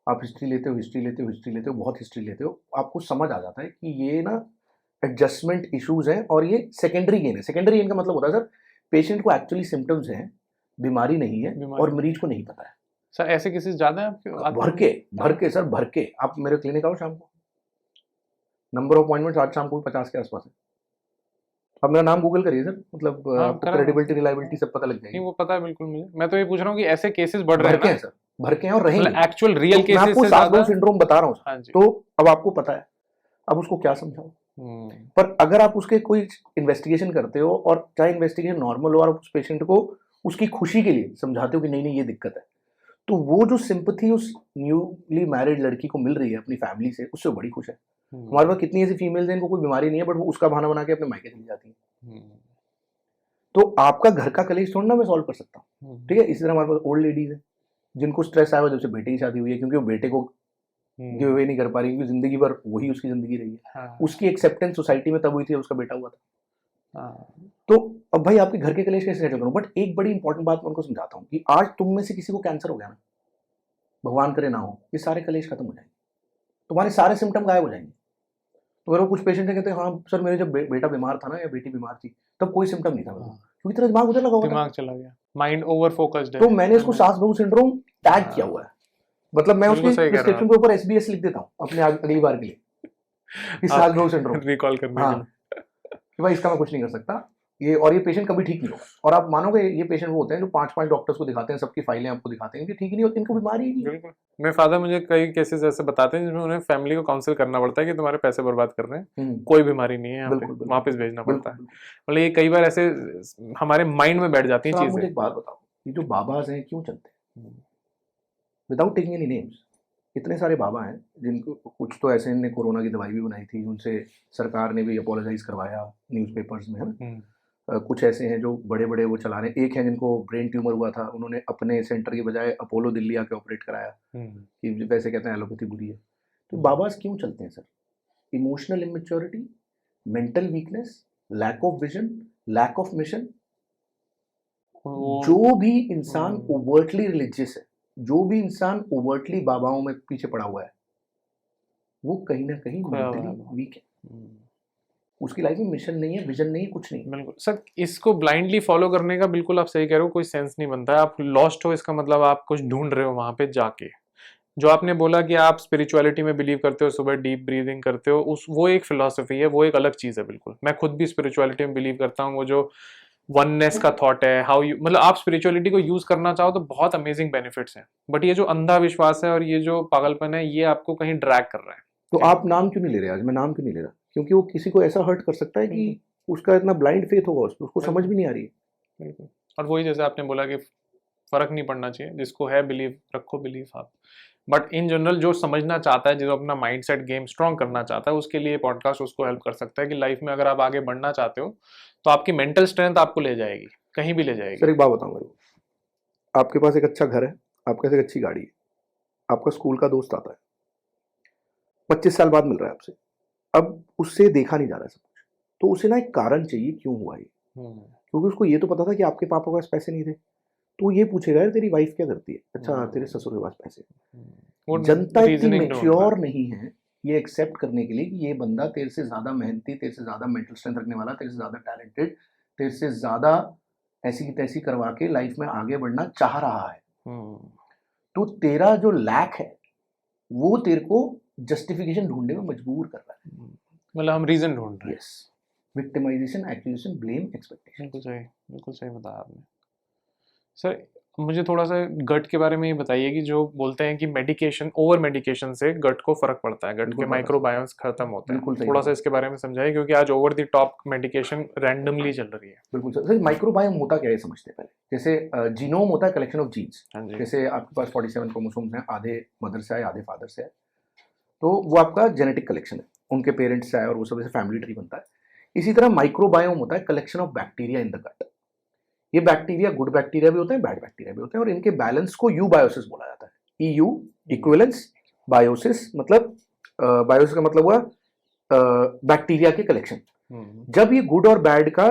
आप हिस्ट्री लेते हो, बहुत हिस्ट्री लेते हो, आपको समझ आ जाता है कि ये ना एडजस्टमेंट इश्यूज हैं और ये सेकेंडरी गेन है। सेकेंडरी गेन का मतलब होता है सर पेशेंट को एक्चुअली सिम्टम्स हैं, बीमारी नहीं है और मरीज को नहीं पता है। सर ऐसे केसेस ज्यादा है आपके? भर के सर, भर के। आप मेरे क्लिनिक आओ शाम को, नंबर ऑफ अपॉइंटमेंट्स आज शाम को 50 के आसपास है। अब मेरा नाम गूगल करिए सर, मतलब आपको क्रेडिबिलिटी रिलायबिलिटी सब पता लग जाएगी। नहीं वो पता है बिल्कुल मुझे, मैं तो ये पूछ रहा हूँ कि ऐसे केसेस बढ़ रहे हैं ना सर, भर के हैं और रहेंगे, एक्चुअल रियल केसेस से केसेस ज्यादा सिंड्रोम बता रहा हूँ। हाँ जी। तो अब आपको पता है, अब उसको क्या समझाओ। पर अगर आप उसके कोई इन्वेस्टिगेशन करते हो और चाहे इन्वेस्टिगेशन नॉर्मल हो और उस पेशेंट को उसकी खुशी के लिए समझाते हो कि नहीं नहीं ये दिक्कत है, तो वो जो सिंपथी उस न्यूली मैरिड लड़की को मिल रही है अपनी फैमिली से, उससे वो बड़ी खुश है। हमारे पास कितनी ऐसी फीमेल्स हैं इनको कोई बीमारी नहीं है बट वो उसका बहाना बना के अपने मायके चली जाती है। तो आपका घर का कलेश थोड़ा ना मैं सॉल्व कर सकता हूँ, ठीक है। इसी तरह हमारे पास ओल्ड लेडीज है जिनको स्ट्रेस आया हुआ जब से बेटे की शादी हुई है, क्योंकि वो बेटे को गिव अवे नहीं कर पा रही, क्योंकि जिंदगी भर वही उसकी जिंदगी रही है। हाँ, उसकी एक्सेप्टेंस सोसाइटी में तब हुई थी जब उसका बेटा हुआ था। हाँ, तो अब भाई आपके घर के कलेश कैसे सेटल करूं? बट एक बड़ी इंपॉर्टेंट बात मैं उनको समझाता हूँ कि आज तुम में से किसी को कैंसर हो गया ना, भगवान करे ना हो, ये सारे कलेश खत्म हो जाएंगे, तुम्हारे सारे सिम्टम गायब हो जाएंगे। तो मेरे को कुछ पेशेंट कहते हैं हाँ सर मेरे जब बेटा बीमार था ना या बेटी बीमार थी तब कोई सिम्टम नहीं था मेरे को, क्योंकि तेरा दिमाग उधर लगा हुआ था। दिमाग चला गया, माइंड ओवर फोकस्ड है। तो मैंने इसको सास बहू सिंड्रोम टैग किया हुआ है, मतलब मैं बिल्कुल उसकी सही कह रहे हो प्रिस्क्रिप्शन के ऊपर SBS लिख देता हूँ अपने अगली बार के लिए कि सास बहू सिंड्रोम, रिकॉल करने के हाँ लिए। कि भाई इसका मैं कुछ नहीं कर सकता ये, और ये पेशेंट कभी ठीक नहीं होगा। और आप मानोगे ये पेशेंट वो होते हैं जो 5-5 डॉक्टर्स को दिखाते हैं, सबकी फाइलें आपको दिखाते हैं कि ठीक ही नहीं होती, इनको बीमारी ही नहीं है। बिल्कुल, मेरे फादर मुझे कई केसेस ऐसे बताते हैं जिसमें उन्हें फैमिली को काउंसिल करना पड़ता है कि तुम्हारे पैसे बर्बाद कर रहे हैं, कोई बीमारी नहीं है यहाँ पे, बिल्कुल बिल्कुल वापस भेजना पड़ता है। बिल्कुल। मतलब ये कई बार ऐसे हमारे माइंड में बैठ जाती हैं सर आप मुझे चीजें। एक बात बताओ, ये जो बाबाज हैं क्यों चलते हैं विदाउट टेकिंग एनी नेम्स? इतने सारे बाबा हैं जिनको कुछ तो ऐसे इनने कोरोना की दवाई भी बनाई थी, उनसे सरकार ने भी अपोलोजाइज करवाया न्यूज़पेपर्स में, है ना। कुछ ऐसे हैं जो बड़े बड़े वो चला रहे हैं। एक है जिनको ब्रेन ट्यूमर हुआ था, उन्होंने अपने सेंटर की बजाय अपोलो दिल्ली आके ऑपरेट कराया कि वैसे कहते हैं एलोपैथी बुरी है। तो बाबाज क्यों चलते हैं sir? Emotional immaturity, mental weakness, lack of vision, lack of mission. जो भी इंसान ओवर्टली रिलीजियस है, जो भी इंसान ओवर्टली बाबाओं में पीछे पड़ा हुआ है, वो कहीं ना कहीं मेंटली वीक है। उसकी लाइफ में मिशन नहीं है, विजन नहीं है, कुछ नहीं। बिल्कुल सर, इसको ब्लाइंडली फॉलो करने का बिल्कुल आप सही कह रहे हो, कोई सेंस नहीं बनता है। आप लॉस्ट हो इसका मतलब आप कुछ ढूंढ रहे हो वहां पे जाके। जो आपने बोला कि आप स्पिरिचुअलिटी में बिलीव करते हो, सुबह डीप ब्रीदिंग करते हो, उस वो एक फिलॉसफी है, वो एक अलग चीज है। बिल्कुल मैं खुद भी स्पिरिचुअलिटी में बिलीव करता हूँ। वो जो वननेस का थॉट है, हाउ यू, मतलब आप स्पिरिचुअलिटी को यूज करना चाहो तो बहुत अमेजिंग बेनिफिट्स हैं, बट ये जो अंधा विश्वास है और ये जो पागलपन है, ये आपको कहीं ड्रैग कर रहा है। तो आप नाम क्यों नहीं ले रहे? आज मैं नाम क्यों नहीं ले रहा? क्योंकि वो किसी को ऐसा हर्ट कर सकता है कि उसका इतना ब्लाइंड फेथ होगा उसको समझ भी नहीं आ रही है। बिल्कुल। और वही जैसे आपने बोला कि फर्क नहीं पड़ना चाहिए, जिसको है बिलीव रखो बिलीव आप। बट इन जनरल जो समझना चाहता है, जो अपना माइंडसेट गेम स्ट्रॉन्ग करना चाहता है, उसके लिए पॉडकास्ट उसको हेल्प कर सकता है कि लाइफ में अगर आप आगे बढ़ना चाहते हो तो आपकी मेंटल स्ट्रेंथ आपको ले जाएगी, कहीं भी ले जाएगी। सर एक बात बताऊं मेरे को, आपके पास एक अच्छा घर है, आपके पास एक अच्छी गाड़ी है, आपका स्कूल का दोस्त आता है, 25 साल बाद मिल रहा है आपसे, अब उससे देखा नहीं जा रहा सब कुछ, तो उसे ना एक कारण चाहिए क्यों हुआ ये। क्योंकि उसको ये तो पता था कि आपके पापा के पास पैसे नहीं थे, तो ये पूछेगा यार तेरी वाइफ क्या करती है, अच्छा तेरे ससुर के पास पैसे। जनता इतनी मैच्योर नहीं है ये एक्सेप्ट करने के लिए कि ये बंदा तेरे से ज्यादा मेहनती, तेरे से ज्यादा मेंटल स्ट्रेंथ रखने वाला, तेरे से ज्यादा टैलेंटेड, तेरे से ज्यादा ऐसी की तैसी करवा के लाइफ में आगे बढ़ना चाह रहा है। तो तेरा जो लैक है वो तेरे को जस्टिफिकेशन ढूंढने में मजबूर कर रहा है। मतलब हम रीजन ढूंढ रहे हैं। Yes, victimisation, accusation, blame, expectation. बिल्कुल सही बताया आपने। सर मुझे थोड़ा सा गट के बारे में ये बताइए कि जो बोलते हैं कि मेडिकेशन, ओवर मेडिकेशन से गट को फर्क पड़ता है, गट के माइक्रोबायोम्स खत्म होते हैं, थोड़ा सा इसके बारे में समझाइए, क्योंकि आज over the top medication randomly चल रही है। बिल्कुल सर, माइक्रोबायोम होता क्या है समझते हैं पहले। जैसे जीनोम होता है कलेक्शन ऑफ जीन्स, जैसे आपके पास 47 क्रोमोसोम्स हैं, आधे मदर से आए आधे फादर से आए, तो वो आपका जेनेटिक कलेक्शन है, उनके पेरेंट्स से आए और वो सब ऐसे फैमिली ट्री बनता है। इसी तरह माइक्रोबायोम होता है collection of bacteria in the gut. ये बैक्टीरिया गुड बैक्टीरिया भी होते हैं, बैड बैक्टीरिया भी होते हैं, और इनके बैलेंस को यूबायोसिस बोला जाता है। EU इक्विवेलेंस, बायोसिस मतलब बायोसिस का मतलब हुआ बैक्टीरिया के कलेक्शन। जब ये गुड और बैड का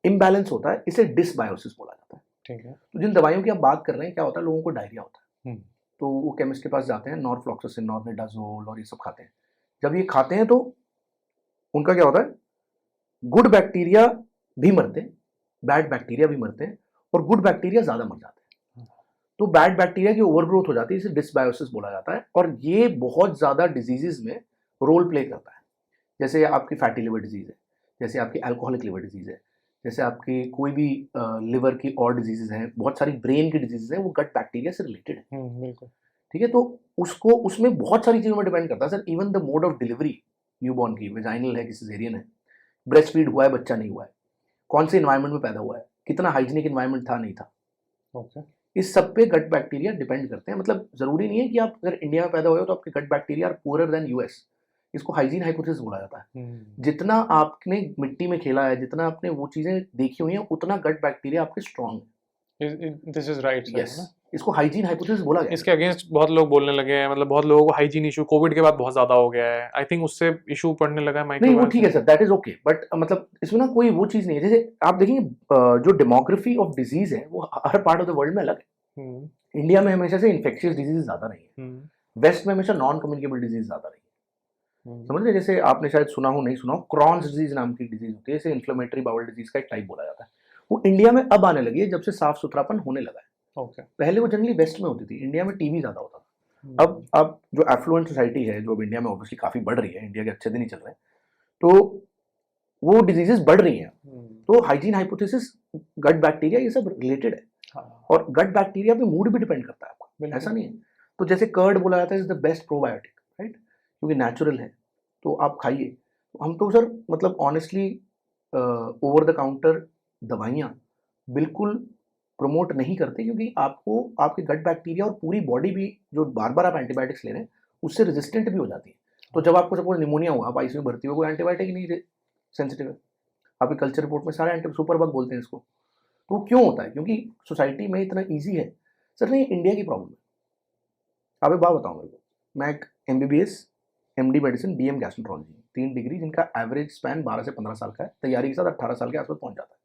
इम्बैलेंस होता है इसे डिसबायोसिस बोला जाता है। ठीक है। तो जिन दवाइयों की आप बात कर रहे हैं, क्या होता है, लोगों को डायरिया होता है, तो वो केमिस्ट के पास जाते हैं, नॉरफ्लॉक्सासिन, नॉर्मेडाजोल और ये सब खाते हैं। जब ये खाते हैं तो उनका क्या होता है, गुड बैक्टीरिया भी मरते हैं, बैड बैक्टीरिया भी मरते हैं, और गुड बैक्टीरिया ज्यादा मर जाते हैं। तो बैड बैक्टीरिया की ओवरग्रोथ हो जाती है, इसे डिसबायोसिस बोला जाता है, और ये बहुत ज्यादा डिजीजेस में रोल प्ले करता है। जैसे आपकी फैटी लिवर डिजीज है, जैसे आपकी अल्कोहलिक लिवर डिजीज है, जैसे आपकी कोई भी लिवर की और डिजीजेज हैं, बहुत सारी ब्रेन की डिजीजेज हैं, वो गट बैक्टीरिया से रिलेटेड है। बिल्कुल ठीक है, तो उसको उसमें बहुत सारी चीजों में डिपेंड करता है sir. Even the mode of delivery newborn की, वेजाइनल है कि सिजेरियन है, ब्रेस्ट फीड हुआ है बच्चा नहीं हुआ है, कौन से इन्वायरमेंट में पैदा हुआ है, कितना हाइजीनिक इन्वायरमेंट था नहीं था। ओके। इस सब पे गट बैक्टीरिया डिपेंड करते हैं। मतलब जरूरी नहीं है कि आप अगर इंडिया में पैदा हुए हो तो आपके gut bacteria are poorer than US. इसको हाइजीन हाइपोथेसिस बोला जाता है। जितना आपने मिट्टी में खेला है, जितना आपने वो चीजें देखी हुई हैं, उतना गट बैक्टीरिया आपके स्ट्रांग है। This is right. यस, इसको हाइजीन हाइपोथेसिस बोला गया है। इसके अगेंस्ट बहुत लोग बोलने लगे हैं, मतलब बहुत लोगों को हाइजीन इशू कोविड के बाद बहुत ज्यादा हो गया है। आई थिंक उससे इशू पड़ने लगा है नहीं वो माइक्रोबायोम ठीक है sir, that is okay, but मतलब इसमें ना कोई वो चीज नहीं है। जैसे आप देखेंगे जो डेमोग्राफी ऑफ डिजीज है वो हर पार्ट ऑफ द वर्ल्ड में अलग है। इंडिया में हमेशा से इन्फेक्शियस डिजीज ज्यादा रही है, वेस्ट में हमेशा नॉन कम्युनिकेबल डिजीज ज्यादा रही है। समझ रहे? जैसे आपने शायद सुना हो नहीं सुना हो, क्रॉन्स डिजीज नाम की डिजीज होती है, इसे इन्फ्लेमेटरी बाउल डिजीज का एक टाइप बोला जाता है। वो इंडिया में अब आने लगी है जब से साफ सुथरापन होने लगा है। ओके। पहले वो जनरली वेस्ट में होती थी, इंडिया में टीबी ज्यादा होता था। अब जो एफ्लुएंट सोसाइटी है जो अब इंडिया में ऑब्वियसली काफी बढ़ रही है, इंडिया के अच्छे दिन ही चल रहे हैं, तो वो डिजीजेस बढ़ रही हैं। तो हाइजीन हाइपोथेसिस, गट बैक्टीरिया, ये सब रिलेटेड है। हाँ। और गट बैक्टीरिया पे मूड भी डिपेंड करता है आपका, ऐसा नहीं है। तो जैसे कर्ड बोला जाता है is the best probiotic, right, क्योंकि नेचुरल है, तो आप खाइए। हम तो सर मतलब ऑनेस्टली ओवर द काउंटर दवाइयाँ बिल्कुल प्रमोट नहीं करते, क्योंकि आपको आपके गट बैक्टीरिया और पूरी बॉडी भी जो बार बार आप एंटीबायोटिक्स ले रहे हैं उससे रेजिस्टेंट भी हो जाती है। तो जब आपको सपोज निमोनिया हुआ, आप आईसीयू में भर्ती हो, कोई एंटीबायोटिक ही नहीं सेंसिटिव है, आपके कल्चर रिपोर्ट में सारे सुपर बग बोलते हैं इसको। तो वो क्यों होता है? क्योंकि सोसाइटी में इतना ईजी है। सर नहीं, इंडिया की प्रॉब्लम है। आप एक बात बताओ मेरे को, मैं एक MBBS MD medicine DM gastroenterology, 3 degree जिनका एवरेज स्पैन 12 से 15 साल का है, तैयारी के साथ 18 साल के आसपास पहुंच जाता है।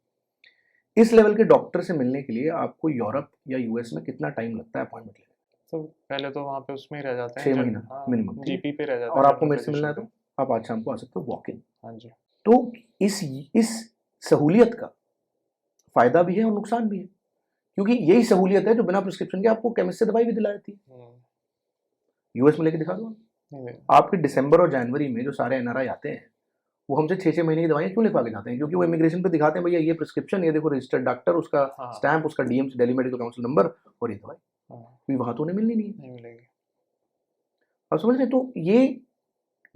इस लेवल के डॉक्टर से मिलने के लिए आपको यूरोप या US में कितना टाइम लगता है अपॉइंटमेंट लेने? तो पहले तो वहाँ पे उसमें ही रह जाते हैं, 6 महीना मिनिमम, जीपी पे रह जाते हैं। और आपको मेरे से मिलना है तो आप आज शाम को आ सकते हो वॉक इन। हाँ जी। तो इस सहूलियत का फायदा भी है और नुकसान भी है, क्योंकि यही सहूलियत है जो बिना प्रिस्क्रिप्शन के आपको केमिस्ट से दवाई भी दिला देती है। US में लेके दिखा दो, आपके दिसंबर और जनवरी में जो सारे NRI आते हैं वो हमसे 6-6 महीने की दवाइयाँ क्यों लिखवा के जाते हैं? क्योंकि वो इमिग्रेशन पे दिखाते हैं भैया ये प्रिस्क्रिप्शन, ये देखो रजिस्टर्ड डॉक्टर, उसका स्टैंप, उसका DMC Delhi medical council number, और ये दवाई। क्योंकि वहां तो उन्हें मिलनी नहीं है। आप समझ रहे? तो ये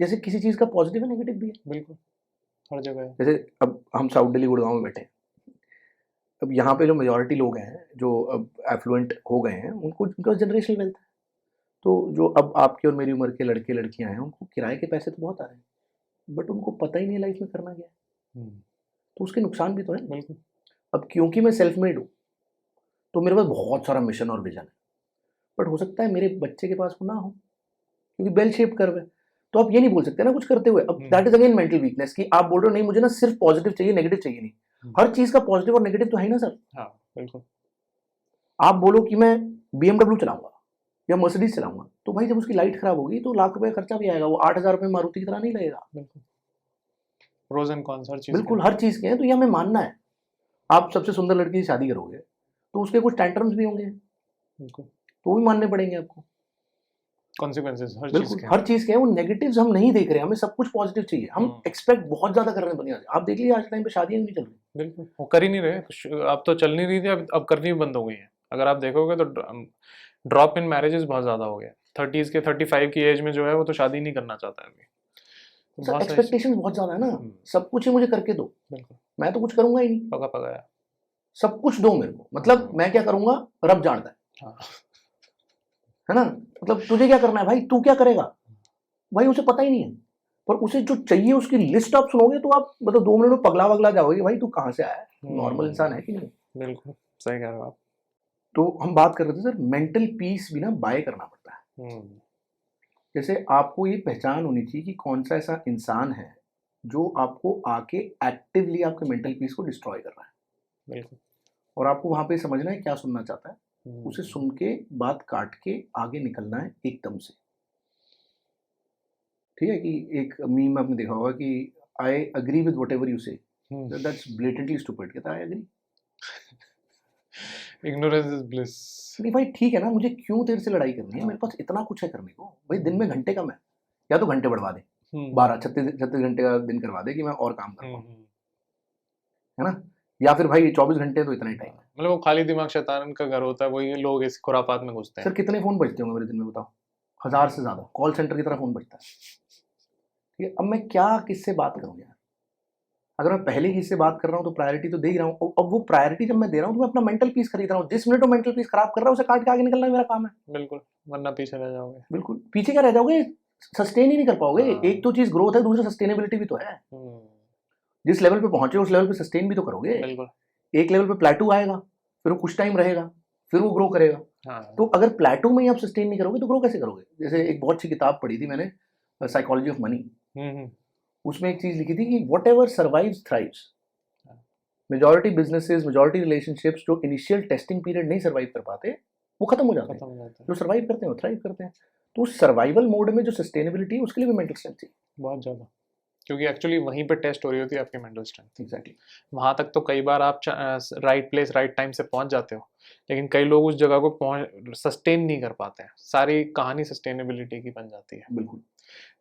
जैसे किसी चीज का पॉजिटिव है नेगेटिव भी है, बिल्कुल हर जगह है। जैसे अब हम साउथ दिल्ली गुड़गांव में बैठे हैं, अब यहाँ पे जो मेजॉरिटी लोग हैं जो अब एफ्लुएंट हो गए हैं, उनको उनका जनरेशनल वेल्थ है। तो जो अब आपकी और मेरी उम्र के लड़के लड़कियां हैं, उनको किराए के पैसे तो बहुत आ रहे हैं, बट उनको पता ही नहीं लाइफ में करना क्या है। तो उसके नुकसान भी तो है। बिल्कुल। अब क्योंकि मैं सेल्फ मेड हूँ तो मेरे पास बहुत सारा मिशन और विजन है, बट हो सकता है मेरे बच्चे के पास वो ना हो, क्योंकि बेल शेप कर्व है। तो आप ये नहीं बोल सकते ना कुछ करते हुए। अब that is again mental weakness, कि आप बोल रहे हो नहीं मुझे ना सिर्फ पॉजिटिव चाहिए, नेगेटिव चाहिए नहीं। हर चीज का पॉजिटिव और नेगेटिव तो है ही ना सर। हाँ बिल्कुल। आप बोलो कि मैं BMW चलाऊंगा या मर्सिडीज चलाऊंगा, तो भाई जब उसकी लाइट खराब होगी तो लाख रुपए खर्चा भी आएगा, वो 8,000 रुपए मारुति की तरह नहीं लगेगा। बिल्कुल, प्रोज एंड कॉन्स हर चीज, बिल्कुल हर चीज के हैं। तो ये हमें मानना है। आप सबसे सुंदर लड़की से शादी करोगे तो उसके कुछ टैंट्रम्स भी होंगे, बिल्कुल, तो भी मानने पड़ेंगे आपको। कॉन्सिक्वेंसेस हर चीज बिल्कुल हर चीज के हैं। वो नेगेटिव्स हम नहीं देख रहे, हमें सब कुछ पॉजिटिव चाहिए। हम एक्सपेक्ट बहुत ज्यादा कर रहे हैं दुनिया से। आप देख लीजिए आज टाइम पे शादियां नहीं चल रही। बिल्कुल, वो कर ही नहीं रहे। अब तो चल नहीं रही थी, अब करनी भी बंद हो गई है। अगर आप देखोगे तो ड्रॉप इन मैरिजेस बहुत ज्यादा हो गया। 30s के 35 की एज में जो है वो तो शादी नहीं करना चाहता है अभी। तो एक्सपेक्टेशंस बहुत ज्यादा है ना, सब कुछ ही मुझे करके दो। बिल्कुल, मैं तो कुछ करूंगा ही नहीं। पका पकाया सब कुछ दो मेरे को, मतलब मैं क्या करूंगा रब जानता है। है ना? मतलब तुझे क्या करना है भाई, तू क्या करेगा भाई, उसे पता ही नहीं है। पर उसे जो चाहिए उसकी लिस्ट आप सुनोगे तो आप मतलब 2 मिनट में पगला वगला जाओगे, भाई तू कहाँ से आया है, नॉर्मल इंसान है कि नहीं। बिल्कुल सही कह रहे हो आप। तो हम बात कर रहे थे सर, मेंटल पीस भी ना बाय करना पड़ता है। जैसे आपको ये पहचान होनी चाहिए कि कौन सा ऐसा इंसान है जो आपको आके एक्टिवली आपके मेंटल पीस को डिस्ट्रॉय कर रहा है। बिल्कुल, और आपको वहां पे समझना है क्या सुनना चाहता है, उसे सुन के बात काट के आगे निकलना है एकदम से। ठीक है? कि एक मीम आपने देखा होगा कि I agree with whatever you से, दैट्स ब्लेटेंटली स्टूपिड। कहता है I agree, ignorance is bliss. नहीं भाई ठीक है ना, मुझे क्यों तेरे से लड़ाई करनी है, मेरे पास इतना कुछ है करने को। भाई दिन में घंटे कम है, या तो घंटे बढ़वा दे, 36 घंटे का दिन करवा दे कि मैं और काम कर पाऊँ, है ना? या फिर भाई 24 घंटे तो इतना ही टाइम है। मतलब वो खाली दिमाग शैतान का घर होता है, वही लोग इस खुरापात में घुसते हैं। सर कितने फोन बजते होंगे मेरे दिन में बताओ? 1000 से ज्यादा, कॉल सेंटर की तरह फोन बजता है। ठीक है, अब मैं क्या किससे बात करूं यार, अगर मैं पहले ही इससे बात कर रहा हूँ तो प्रायोरिटी तो दे ही रहा हूँ। अब वो प्रायोरिटी जब मैं दे रहा हूँ तो मैं अपना मेंटल पीस खरीद रहा हूँ। जिस मिनट वो मेंटल पीस खराब कर रहा है उसे काट के आगे निकलना मेरा काम है। बिल्कुल, वरना पीछे रह जाओगे। बिल्कुल, पीछे क्या रह जाओगे, सस्टेन ही नहीं कर पाओगे। हाँ। एक तो चीज ग्रोथ है, दूसरा सस्टेनेबिलिटी भी तो है। जिस लेवल पे पहुंचे उस लेवल पे सस्टेन भी तो करोगे। बिल्कुल। एक लेवल पे प्लेटू आएगा, फिर वो कुछ टाइम रहेगा, फिर वो ग्रो करेगा। हाँ। तो अगर प्लेटू में ही आप सस्टेन नहीं करोगे तो ग्रो कैसे करोगे? जैसे एक बहुत अच्छी किताब पढ़ी थी मैंने, साइकोलॉजी ऑफ मनी। उसमें एक चीज लिखी थी कि what ever survives thrives. Majority businesses, majority relationships जो इनिशियल टेस्टिंग पीरियड नहीं सर्वाइव कर पाते वो खत्म हो जाते हैं। जो सर्वाइव करते हैं वो थ्राइव करते हैं। तो सर्वाइवल मोड में जो सस्टेनेबिलिटी है उसके लिए भी मेंटल स्ट्रेंथ चाहिए बहुत ज़्यादा, क्योंकि एक्चुअली वहीं पे टेस्ट हो रही होती है आपकी मेंटल स्ट्रेंथ। एग्जैक्टली। वहाँ तक तो कई बार आप राइट प्लेस राइट टाइम से पहुँच जाते हो, लेकिन कई लोग उस जगह को पहुँच सस्टेन नहीं कर पाते हैं। सारी कहानी सस्टेनेबिलिटी की बन जाती है। बिल्कुल।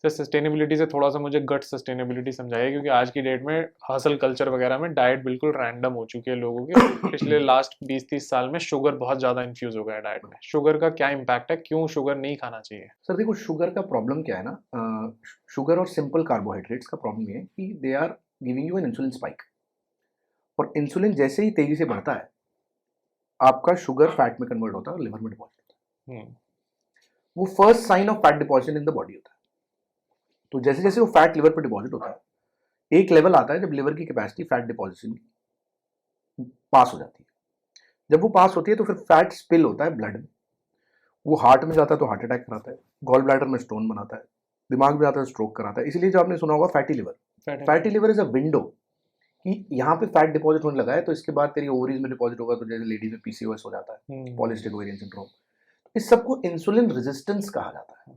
तो सस्टेनेबिलिटी से थोड़ा सा मुझे गट सस्टेनेबिलिटी समझाइए, क्योंकि आज की डेट में हसल कल्चर वगैरह में डाइट बिल्कुल रैंडम हो चुकी है लोगों की। पिछले लास्ट 20-30 साल में शुगर बहुत ज़्यादा इन्फ्यूज हो गया है डाइट में। शुगर का क्या इम्पैक्ट है, क्यों शुगर नहीं खाना चाहिए? सर देखो, शुगर का प्रॉब्लम क्या है ना, शुगर और सिंपल कार्बोहाइड्रेट्स का प्रॉब्लम ये है कि they are giving you an insulin spike. और इंसुलिन जैसे ही तेजी से बढ़ता है आपका शुगर फैट में कन्वर्ट होता है और लिवर में डिपॉजिट होता है। वो first sign of fat deposition in the body होता है। तो जैसे जैसे वो फैट लिवर पर डिपॉजिट होता है, एक लेवल आता है जब लिवर की कैपेसिटी फैट डिपॉजिशन पास हो जाती है। जब वो पास होती है तो फिर फैट स्पिल होता है ब्लड में, वो हार्ट में जाता है तो हार्ट अटैक कराता है, गॉल ब्लैडर में स्टोन बनाता है, दिमाग में जाता है स्ट्रोक कराता है। इसलिए जो आपने सुना होगा fatty liver, fatty liver is a window कि यहाँ पे फैट डिपॉजिट होने लगा है तो इसके बाद तेरी ओवरीज में डिपॉजिट होगा, तो जैसे लेडीज में पीसीओएस हो जाता है, पॉलिसिस्टिक ओवेरियन सिंड्रोम। इस सबको इंसुलिन रेजिस्टेंस कहा जाता है।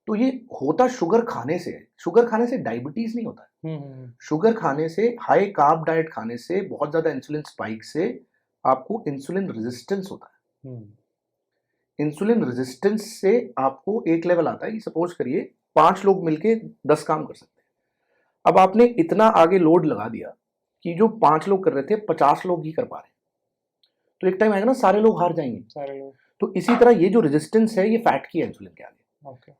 तो ये होता शुगर खाने से, शुगर खाने से डायबिटीज नहीं होता है। शुगर खाने से, हाई कार्ब डाइट खाने से, बहुत ज्यादा इंसुलिन स्पाइक से आपको इंसुलिन रेजिस्टेंस होता है। इंसुलिन रेजिस्टेंस से आपको एक लेवल आता है कि सपोज करिए 5 लोग मिलके 10 काम कर सकते हैं। अब आपने इतना आगे लोड लगा दिया कि जो 5 लोग कर रहे थे 50 लोग ही कर पा रहे हैं, तो एक टाइम आएगा ना सारे लोग हार जाएंगे। सारे लोग। तो इसी तरह ये जो रेजिस्टेंस है ये फैट की है इंसुलिन के आगे।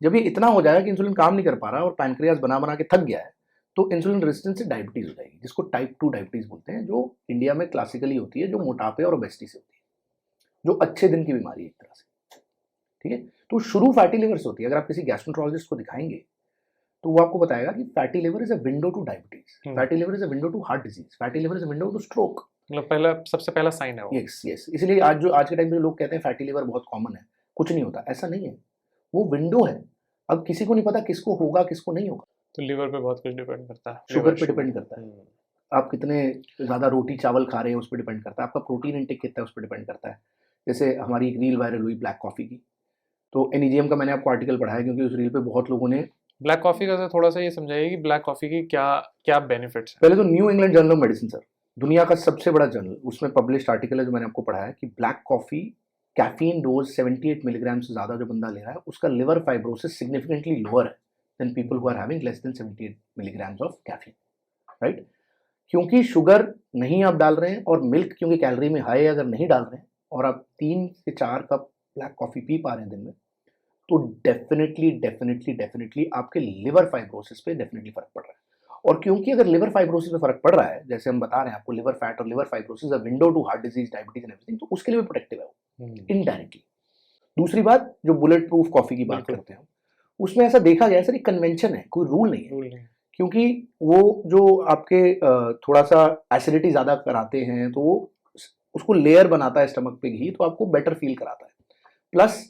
जब ये इतना हो जाएगा कि इंसुलिन काम नहीं कर पा रहा और पैनक्रियाज बना बना के थक गया है, तो इंसुलिन रेजिस्टेंस से डायबिटीज हो जाएगी, जिसको टाइप 2 डायबिटीज बोलते हैं, जो इंडिया में क्लासिकली होती है, जो मोटापे और ओबेसिटी से होती है, जो अच्छे दिन की बीमारी है एक तरह से। ठीक है, तो शुरू फैटी लिवर से होती है। अगर आप किसी गैस्ट्रोएंटरोलॉजिस्ट को दिखाएंगे तो वो आपको बताएगा कि fatty liver is a window to diabetes, fatty liver is a window to heart disease, fatty liver is a window to stroke. मतलब पहला, सबसे पहला साइन है वो। Yes yes. इसलिए आज के टाइम में लोग कहते हैं फैटी लिवर बहुत कॉमन है, कुछ नहीं होता, ऐसा नहीं है। वो विंडो है। अब किसी को नहीं पता किसको होगा किसको नहीं होगा। तो लिवर पे बहुत कुछ डिपेंड करता है, शुगर पे डिपेंड करता है, आप कितने ज़्यादा रोटी चावल खा रहे हैं उस पर डिपेंड करता है, आपका प्रोटीन इंटेक कितना है उस पर डिपेंड करता है। जैसे हमारी एक रील वायरल हुई ब्लैक कॉफ़ी की, तो एनईजीएम का मैंने आपको आर्टिकल पढ़ा है क्योंकि उस रील पे बहुत लोगों ने। ब्लैक कॉफ़ी का थोड़ा सा ये समझाइए कि ब्लैक कॉफ़ी की क्या क्या बेनिफिट्स हैं? पहले तो new England journal of medicine sir, दुनिया का सबसे बड़ा जर्नल, उसमें पब्लिश्ड आर्टिकल है जो मैंने आपको पढ़ा है कि black coffee caffeine dose 78 milligram से ज़्यादा जो बंदा ले रहा है उसका लिवर फाइब्रोसिस सिग्निफिकेंटली लोअर है than people who are having less than 78 milligrams of caffeine, right? क्योंकि शुगर नहीं आप डाल रहे हैं और मिल्क क्योंकि कैलोरी में हाई अगर नहीं डाल रहे हैं और आप 3 से 4 कप ब्लैक कॉफ़ी पी पा रहे हैं दिन में, तो डेफिनेटली आपके लिवर फाइब्रोसिस पे डेफिनेटली फर्क पड़ रहा है। और क्योंकि अगर लिवर फाइब्रोसिस पे फर्क पड़ रहा है, जैसे हम बता रहे हैं आपको, लिवर फैट और liver fibrosis a window to heart disease, diabetes and everything, तो उसके लिए भी प्रोटेक्टिव है वो इनडायरेक्टली। दूसरी बात, जो बुलेट प्रूफ कॉफी की बात करते हैं उसमें ऐसा देखा गया है सर, एक कन्वेंशन है, कोई रूल नहीं है। क्योंकि वो जो आपके थोड़ा सा एसिडिटी ज्यादा कराते हैं तो वो उसको लेयर बनाता है स्टमक पे घी, तो आपको बेटर फील कराता है। प्लस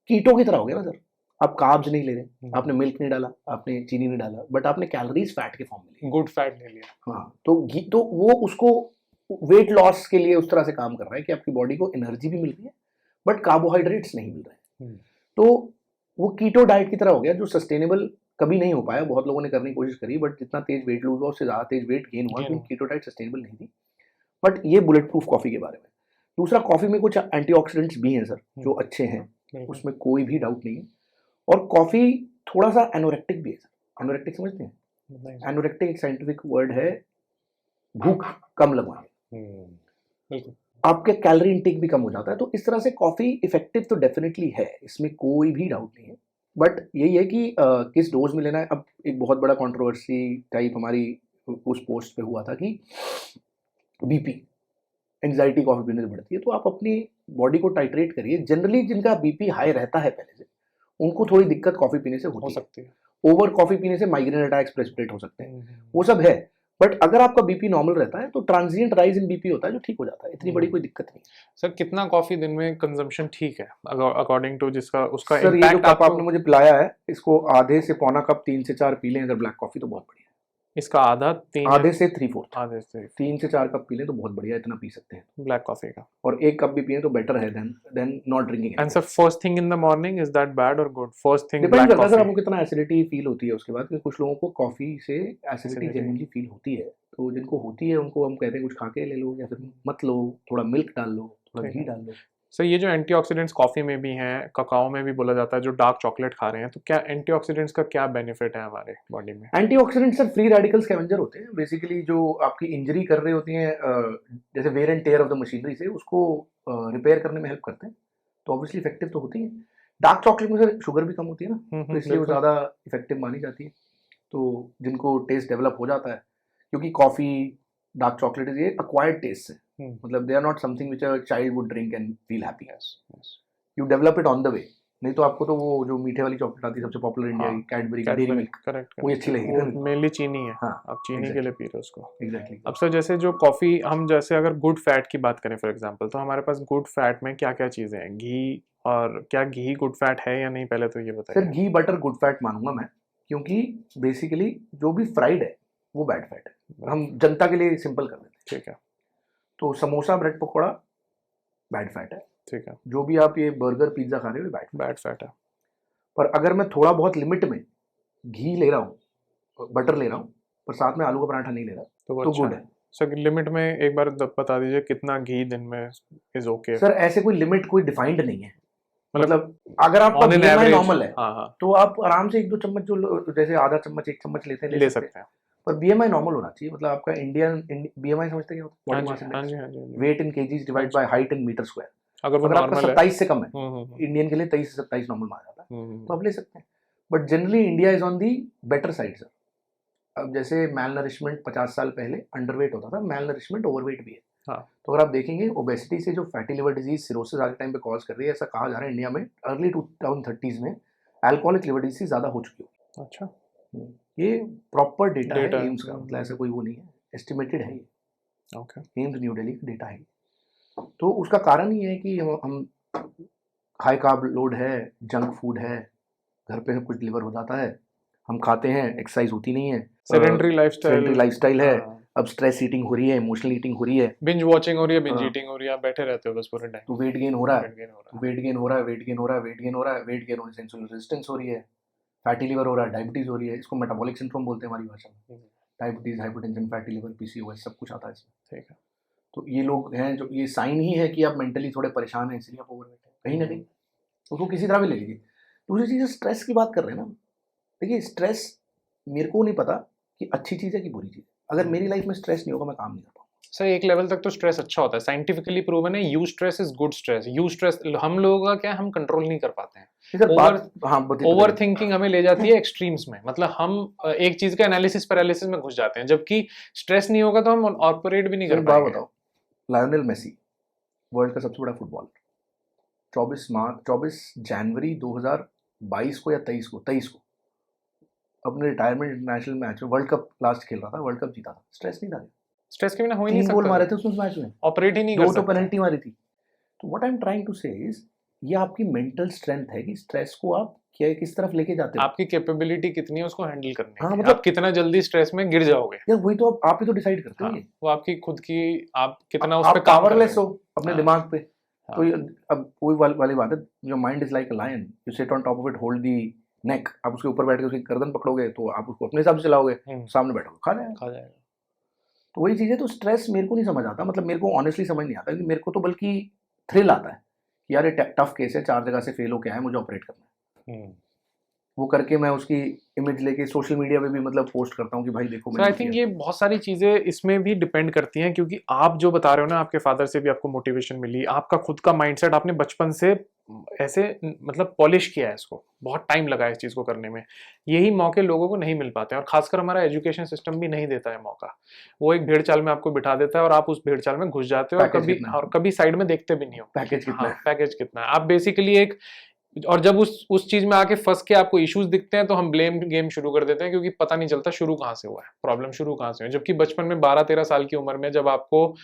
कीटो की तरह हो गया ना सर, आप कार्ब्स नहीं ले रहे, आपने मिल्क नहीं डाला, आपने चीनी नहीं डाला, बट आपने कैलोरीज फैट के फॉर्म में ली, गुड फैट ले लिया। हाँ, तो घी तो वो उसको वेट लॉस के लिए उस तरह से काम कर रहा है कि आपकी बॉडी को एनर्जी भी मिल रही है बट कार्बोहाइड्रेट्स नहीं मिल रहे हैं। तो वो कीटो डाइट की तरह हो गया जो सस्टेनेबल कभी नहीं हो पाया। बहुत लोगों ने करने की कोशिश करी बट जितना तेज वेट लूज हुआ उससे ज़्यादा तेज वेट गेन हुआ क्योंकि कीटो डाइट सस्टेनेबल नहीं थी। बट ये बुलेट प्रूफ कॉफ़ी के बारे में। दूसरा, कॉफ़ी में कुछ एंटीऑक्सीडेंट्स भी हैं सर जो अच्छे हैं, उसमें कोई भी डाउट नहीं है। और कॉफ़ी थोड़ा सा एनोरेक्टिक भी है सर। एनोरेक्टिक समझते हैं? एनोरेक्टिक एक साइंटिफिक वर्ड है, भूख कम लगवाने, आपके कैलोरी इंटेक भी कम हो जाता है। तो इस तरह से कॉफ़ी इफेक्टिव तो डेफिनेटली है, इसमें कोई भी डाउट नहीं है। बट यही है कि किस डोज में लेना है। अब एक बहुत बड़ा कंट्रोवर्सी टाइप हमारी उस पोस्ट पे हुआ था कि बीपी, एंजाइटी कॉफी पीने से बढ़ती है, तो आप अपनी बॉडी को टाइट्रेट करिए। जनरली जिनका बीपी हाई रहता है पहले से, उनको थोड़ी दिक्कत कॉफी पीने से हो होती है। सकती है। ओवर कॉफी पीने से माइग्रेन अटैक्स प्रेसिपिटेट हो सकते हैं, वो सब है। बट अगर आपका बीपी नॉर्मल रहता है तो ट्रांजिएंट राइज इन बीपी होता है जो ठीक हो जाता है, इतनी बड़ी कोई दिक्कत नहीं सर कितना कॉफी दिन में कंजम्पशन ठीक है अकॉर्डिंग टू जिसका उसका है। सर ये जो इम्पैक्ट कप आपने मुझे पिलाया है, इसको आधे से पौना कप 3 से 4 पी लें अगर ब्लैक कॉफी, तो बहुत बढ़िया इसका आधा है। आधे से 3/4, आधे से 3 से 4 कप पी लें तो बहुत बढ़िया, इतना पी सकते हैं। ब्लैक कॉफी का। और 1 कप भी पिए तो बेटर है than not drinking. And sir first thing in the morning is that bad or good? First thing depend black करता है सर कॉफी। आपको कितना एसिडिटी फील होती है उसके बाद, क्योंकि कुछ लोगों को कॉफी से एसिडिटी Acidity. जेन्युइनली फील होती है, तो जिनको होती है उनको हम कहते हैं कुछ खा के ले लो, या फिर मत लो, थोड़ा मिल्क डाल लो, थोड़ा ठीक घी है। डाल लो। सर ये जो एंटीऑक्सीडेंट्स कॉफी में भी हैं, ककाओ में भी बोला जाता है, जो डार्क चॉकलेट खा रहे हैं, तो क्या एंटीऑक्सीडेंट्स का क्या बेनिफिट है हमारे बॉडी में? Antioxidant sir free radical scavenger होते हैं, बेसिकली जो आपकी इंजरी कर रही होती हैं, जैसे wear and tear of the machinery से, उसको रिपेयर करने में हेल्प करते हैं, तो ऑब्वियसली इफेक्टिव तो होती है। डार्क चॉकलेट में सर शुगर भी कम होती है ना, तो इसलिए वो बिल्कुल। ज़्यादा इफेक्टिव मानी जाती है। तो जिनको टेस्ट डेवलप हो जाता है, क्योंकि कॉफ़ी डार्क चॉकलेट ये अक्वायर्ड टेस्ट है, मतलब they are not something which a child would drink and feel happy. You develop it on the way, नहीं तो आपको तो वो जो मीठे वाली चॉकलेट आती है सबसे पॉपुलर इंडिया की, कैडबरी की डेयरी मिल्क, करेक्ट, वो अच्छी लगेगी ना। मेनली चीनी है। हाँ, आप चीनी के लिए पी रहे हो उसको। एग्जैक्टली। अब सर जैसे जो कॉफ़ी, हम जैसे अगर गुड फैट की बात करें फॉर एग्जांपल, तो हमारे पास गुड फैट में क्या क्या चीज़ें हैं? घी, और क्या घी गुड फैट है या नहीं, पहले तो ये बताइए। सर घी बटर गुड फैट मानूंगा मैं, क्योंकि बेसिकली जो भी फ्राइड है वो बैड फैट है। हम जनता के लिए सिंपल कर देते हैं, ठीक है। तो samosa bread pakora bad fat है, ठीक है। जो भी आप ये बर्गर पिज्जा खा रहे हो बैड फैट है। पर अगर मैं थोड़ा बहुत लिमिट में घी ले रहा हूँ, बटर ले रहा हूँ, पर साथ में आलू का पराठा नहीं ले रहा, तो वो तो अच्छा गुड है। है। सर लिमिट में एक बार बता दीजिए कितना घी दिन में इज ओके? सर ऐसे कोई लिमिट कोई डिफाइंड नहीं है, मतलब मतलब अगर आपका on an BMI average, normal है, हाँ हाँ, तो आप आराम से 1-2 चम्मच, जो जैसे आधा चम्मच 1 चम्मच लेते हैं ले सकते हैं। पर BMI नॉर्मल होना चाहिए। मतलब आपका इंडियन BMI समझते हैं क्या हाँ होता जी, है? हाँ जी, हाँ जी, हाँ जी। Weight in kgs divide by height in metre square. अगर वो अगर आपका नॉर्मल है, 27 से कम है, हम्म, इंडियन के लिए 23 से 27 नॉर्मल माना जाता है, तो हम्म, आप ले सकते हैं। But generally India is on the better side sir. अब जैसे मैल नरिशमेंट 50 साल पहले अंडरवेट होता था, मैल नरिशमेंट ओवरवेट भी है। हाँ। तो अगर आप देखेंगे ओबेसिटी से जो फैटी लिवर डिजीज सिरोसिस आज के टाइम पे कॉज कर रही है, ऐसा कहा जा रहा है इंडिया में अर्ली 2030s में अल्कोहलिक लिवर डिजीज ज़्यादा हो चुकी होगी। अच्छा, ये प्रॉपर डेटा है Data है। एम्स का, मतलब ऐसा कोई वो नहीं है, एस्टिमेटेड है ये, ओके। एम्स न्यू दिल्ली का डेटा है। तो उसका कारण ही है कि हम हाई कार्ब लोड है, जंक फूड है, घर पे सब कुछ डिलीवर हो जाता है, हम खाते हैं, एक्सरसाइज होती नहीं है, सेडेंटरी लाइफस्टाइल है, हाँ। अब स्ट्रेस ईटिंग हो रही है, इमोशनल ईटिंग हो रही है, बिंज वॉचिंग हो रही है, बिंज हाँ। ईटिंग हो रही है, आप बैठे रहते हो बस पूरे टाइम। तो वेट गेन हो रहा है, वेट गेन हो रहा है। वेट गेन हो रहा है, वेट गेन हो रहा है, वेट गेन हो रहा है, वेट गेन होने से इंसुलिन रेजिस्टेंस हो रही है, फैटी लिवर हो रहा है, डायबिटीज हो रही है, इसको मेटाबॉलिक सिंड्रोम बोलते हैं हमारी भाषा में। Diabetes, hypertension, fatty liver, PCOS सब कुछ आता है इसमें। ठीक है। तो ये लोग हैं जो, ये साइन ही है कि आप मेंटली थोड़े परेशान हैं, इसलिए आप ओवरवेट है कहीं ना कहीं, उसको किसी तरह भी ले लीजिए। दूसरी चीज़ स्ट्रेस की बात कर रहे हैं ना, देखिए स्ट्रेस मेरे को नहीं पता कि अच्छी चीज़ है कि बुरी चीज़ है। अगर मेरी लाइफ में स्ट्रेस नहीं होगा मैं काम नहीं कर पाऊंगा। सर एक लेवल तक तो स्ट्रेस अच्छा होता है, साइंटिफिकली प्रूवन है, you stress is good stress. You stress हम लोगों का क्या है, हम कंट्रोल नहीं कर पाते हैं। ओवर थिंकिंग हमें ले जाती है एक्सट्रीम्स में, मतलब हम एक चीज का एनालिसिस पैरालिसिस में घुस जाते हैं, जबकि स्ट्रेस नहीं होगा तो हम ऑपरेट भी नहीं कर पाएंगे। बताओ, लायनल मेसी वर्ल्ड का सबसे बड़ा फुटबॉलर 24 जनवरी 2022 को या 23 को अपने रिटायरमेंट इंटरनेशनल मैच में, वर्ल्ड कप लास्ट खेल रहा था, वर्ल्ड कप जीता था, स्ट्रेस नहीं था, स्ट्रेस के बिना हो ही नहीं 3 सकता, गोल मारे थे उसने उस मैच में, ऑपरेट ही नहीं कर 2 तो सकते। पेनल्टी मारी थी। तो what I am trying to say is, ये आपकी मेंटल स्ट्रेंथ है कि स्ट्रेस को आप क्या किस तरफ लेके जाते हो, आपकी कैपेबिलिटी कितनी है उसको हैंडल करने की। हाँ, मतलब आप कितना जल्दी स्ट्रेस में गिर जाओगे, यार वही तो आप ही तो डिसाइड करते हो। हाँ, ये वो आपकी खुद की, आप कितना उस आप पे काम कर पावरलेस रहे हो अपने हाँ, दिमाग पे। हाँ, तो अब वही वाली बात है, your mind is like a lion, you sit on top of it, hold the neck, आप उसके ऊपर बैठ के उसकी गर्दन पकड़ोगे तो आप उसको अपने हिसाब से चलाओगे, सामने बैठोगे खा जाएगा। तो वही चीज़ है। तो स्ट्रेस मेरे को नहीं समझ आता, मतलब मेरे को ऑनेस्टली समझ नहीं आता, क्योंकि मेरे को तो बल्कि थ्रिल आता है कि यार ये टफ केस है, 4 जगह से फेल हो के आया, मुझे ऑपरेट करना है। वो करके मैं उसकी इमेज लेके सोशल मीडिया पे भी मतलब पोस्ट करता हूँ कि भाई देखो सो आई थिंक ये बहुत सारी चीजें इसमें भी डिपेंड करती हैं, क्योंकि आप जो बता रहे हो ना, आपके फादर से भी आपको मोटिवेशन मिली, आपका खुद का माइंडसेट आपने बचपन से ऐसे मतलब पॉलिश किया है इसको, बहुत टाइम लगा है इस चीज को करने में। यही मौके लोगों को नहीं मिल पाते हैं, और खासकर हमारा एजुकेशन सिस्टम भी नहीं देता है मौका। वो एक भेड़ चाल में आपको बिठा देता है और आप उस भेड़ चाल में घुस जाते हो, और कभी साइड में देखते भी नहीं हो पैकेज कितना है, पैकेज कितना है। आप बेसिकली एक, और जब उस चीज में आके फंस के आपको इश्यूज दिखते हैं तो हम ब्लेम गेम शुरू कर देते हैं, क्योंकि पता नहीं चलता शुरू कहाँ से हुआ है, प्रॉब्लम शुरू कहाँ से हुई है। जबकि बचपन में 12-13 साल की उम्र में जब आपको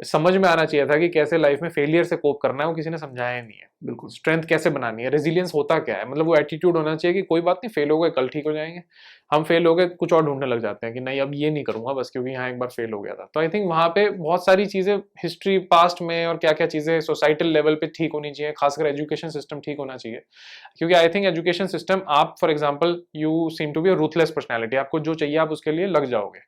समझ में आना चाहिए था कि कैसे लाइफ में फेलियर से कोप करना है, वो किसी ने समझाया ही नहीं है। बिल्कुल। स्ट्रेंथ कैसे बनानी है, रेजिलियंस होता क्या है, मतलब वो एटीट्यूड होना चाहिए कि कोई बात नहीं, फेल हो गए कल ठीक हो जाएंगे। हम फेल हो गए कुछ और ढूंढने लग जाते हैं कि नहीं अब ये नहीं करूंगा बस, क्योंकि यहाँ एक बार फेल हो गया था। तो आई थिंक वहाँ पे बहुत सारी चीजें हिस्ट्री पास्ट में, और क्या क्या चीजें सोसाइटल लेवल पे ठीक होनी चाहिए, खासकर एजुकेशन सिस्टम ठीक होना चाहिए। क्योंकि आई थिंक एजुकेशन सिस्टम, आप for example you seem to be a ruthless personality, आपको जो चाहिए आप उसके लिए लग जाओगे।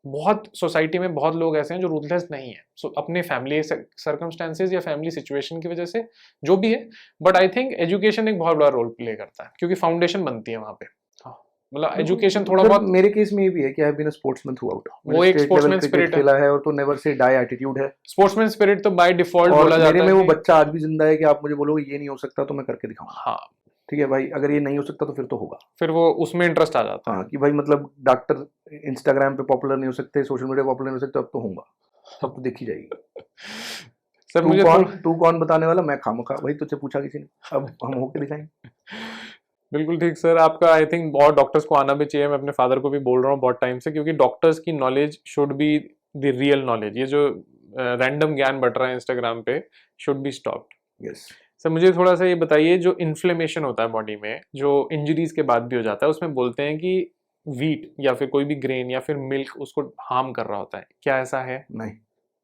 बहुत सोसाइटी में बहुत लोग ऐसे हैं जो रूथलेस नहीं है, सो अपने फैमिली सर्कमस्टेंसेज या फैमिली सिचुएशन की वजह से जो भी है। बट आई थिंक एजुकेशन एक बहुत बड़ा रोल प्ले करता है, क्योंकि फाउंडेशन बनती है वहाँ पे। हाँ, मतलब एजुकेशन थोड़ा सर, बहुत, मेरे केस में ये भी है कि I have been a sportsman throughout. वो एक स्पोर्ट्समैन स्पिरिट है, खेला है, और तो नेवर से डाई एटीट्यूड है। स्पोर्ट्समैन स्पिरिट तो बाय डिफॉल्ट और बोला मेरे जाता में है वो कि बच्चा आज भी जिंदा है कि आप मुझे बोलोगे ये नहीं हो सकता तो मैं करके दिखाऊंगा। हाँ, ठीक है भाई, अगर ये नहीं हो सकता तो फिर तो होगा। फिर वो उसमें इंटरेस्ट आ जाता है। हाँ, कि भाई मतलब डॉक्टर इंस्टाग्राम पे पॉपुलर नहीं हो सकते, सोशल मीडिया पॉपुलर नहीं हो सकते, अब तो होऊंगा, अब तो देखी जाएगी। सर मुझे तू कौन बताने वाला, मैं खामखा भाई तुझसे पूछा किसी ने, अब हम होके दिखाएंगे। बिल्कुल ठीक सर, आपका आई थिंक बहुत डॉक्टर्स को आना भी चाहिए। मैं अपने फादर को भी बोल रहा हूँ बहुत टाइम से, क्योंकि डॉक्टर्स की knowledge should be the real knowledge. ये जो रैंडम ज्ञान बट रहा है इंस्टाग्राम पे should be stopped. Yes sir मुझे थोड़ा सा ये बताइए, जो इन्फ्लेमेशन होता है बॉडी में, जो इंजरीज के बाद भी हो जाता है, उसमें बोलते हैं कि वीट या फिर कोई भी ग्रेन या फिर मिल्क उसको हार्म कर रहा होता है, क्या ऐसा है? नहीं,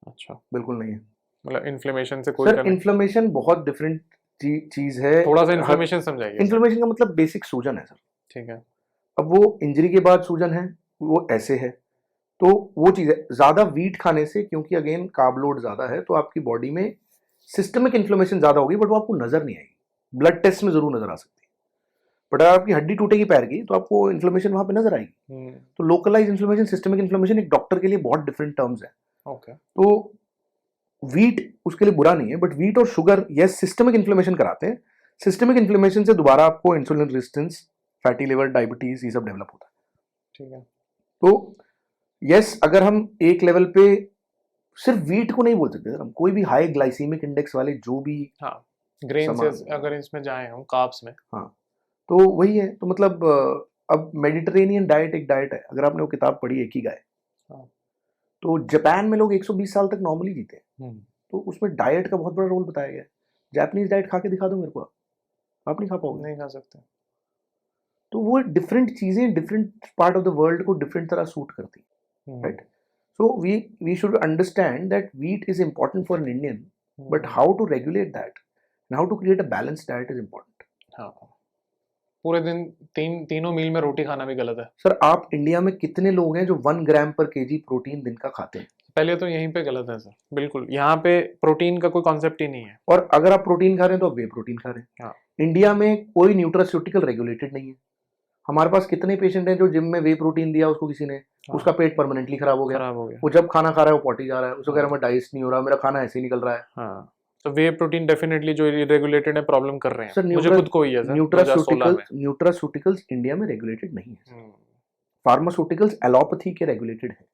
अच्छा, बिल्कुल नहीं है। मतलब इन्फ्लेमेशन से कोई सर इन्फ्लेमेशन बहुत डिफरेंट चीज है। थोड़ा सा इन्फ्लेमेशन समझाइए। इन्फ्लेमेशन का मतलब बेसिक सूजन है सर। ठीक है। अब वो इंजरी के बाद सूजन है, वो ऐसे है, तो वो चीज है। ज्यादा वीट खाने से, क्योंकि अगेन कार्ब लोड ज्यादा है, तो आपकी बॉडी में सिस्टमिक इन्फ्लेमेशन ज्यादा होगी, बट वो आपको नजर नहीं आएगी। ब्लड टेस्ट में जरूर नजर आ सकती है, बट अगर आपकी हड्डी टूटेगी पैर की तो आपको इन्फ्लेमेशन वहां पे नजर आएगी। तो लोकलाइज इन्फ्लेमेशन, सिस्टमिक इन्फ्लेमेशन एक डॉक्टर के लिए बहुत डिफरेंट टर्म्स है। ओके। तो वीट उसके लिए बुरा नहीं है, बट वीट और शुगर यस सिस्टमिक इन्फ्लेमेशन कराते हैं। सिस्टमिक इन्फ्लेमेशन से दोबारा आपको insulin resistance, fatty liver, diabetes, ये सब डेवलप होता है। ठीक है। तो यस, अगर हम एक लेवल पे सिर्फ वीट को नहीं बोल सकते सर, हम कोई भी हाई ग्लाइसीमिक इंडेक्स वाले जो भी, हाँ, ग्रेन से अगर इसमें जाए हम कार्ब्स में, हाँ, तो वही है। तो मतलब अब मेडिटेरेनियन डाइट एक डाइट है, अगर आपने वो किताब पढ़ी है इकिगाई, हाँ, तो जापान में लोग 120 साल तक नॉर्मली जीते हैं। तो उसमें डाइट का बहुत बड़ा रोल बताया गया है। जापानीज डाइट खा के दिखा दो मेरे को, आप नहीं खा पाओगे। नहीं खा सकते। तो वो डिफरेंट चीजें different part of the world को डिफरेंट तरह सूट करती है, right. So we should understand that wheat is important for an Indian, but how to regulate that and how to create a balance diet is important. हाँ, पूरे दिन तीनों मील में रोटी खाना भी गलत है। सर आप इंडिया में कितने लोग हैं जो 1 ग्राम पर केजी प्रोटीन दिन का खाते हैं? पहले तो यहीं पे गलत है सर, बिल्कुल। यहाँ पे प्रोटीन का कोई कॉन्सेप्ट ही नहीं है। और अगर आप प्रोटीन खा रहे हैं तो आप वे प्रोटीन खा रहे हैं। हाँ। इंडिया में कोई न्यूट्रास्यूटिकल रेगुलेटेड नहीं है। हमारे पास कितने पेशेंट हैं जो जिम में वे प्रोटीन दिया उसको किसी ने, हाँ। उसका पेट परमानेंटली खराब हो गया। वो जब खाना खा रहा है वो पॉटी जा रहा है, उसको कह रहा है मैं डाइजेस्ट नहीं हो रहा, मेरा खाना ऐसे ही निकल रहा है। हाँ, तो वे प्रोटीन डेफिनेटली जो इरेगुलेटेड है प्रॉब्लम कर रहे हैं। सर मुझे खुद को ही है सर, न्यूट्रास्यूटिकल्स इंडिया में रेगुलेटेड नहीं है। फार्मास्यूटिकल्स एलोपैथी के रेगुलेटेड है,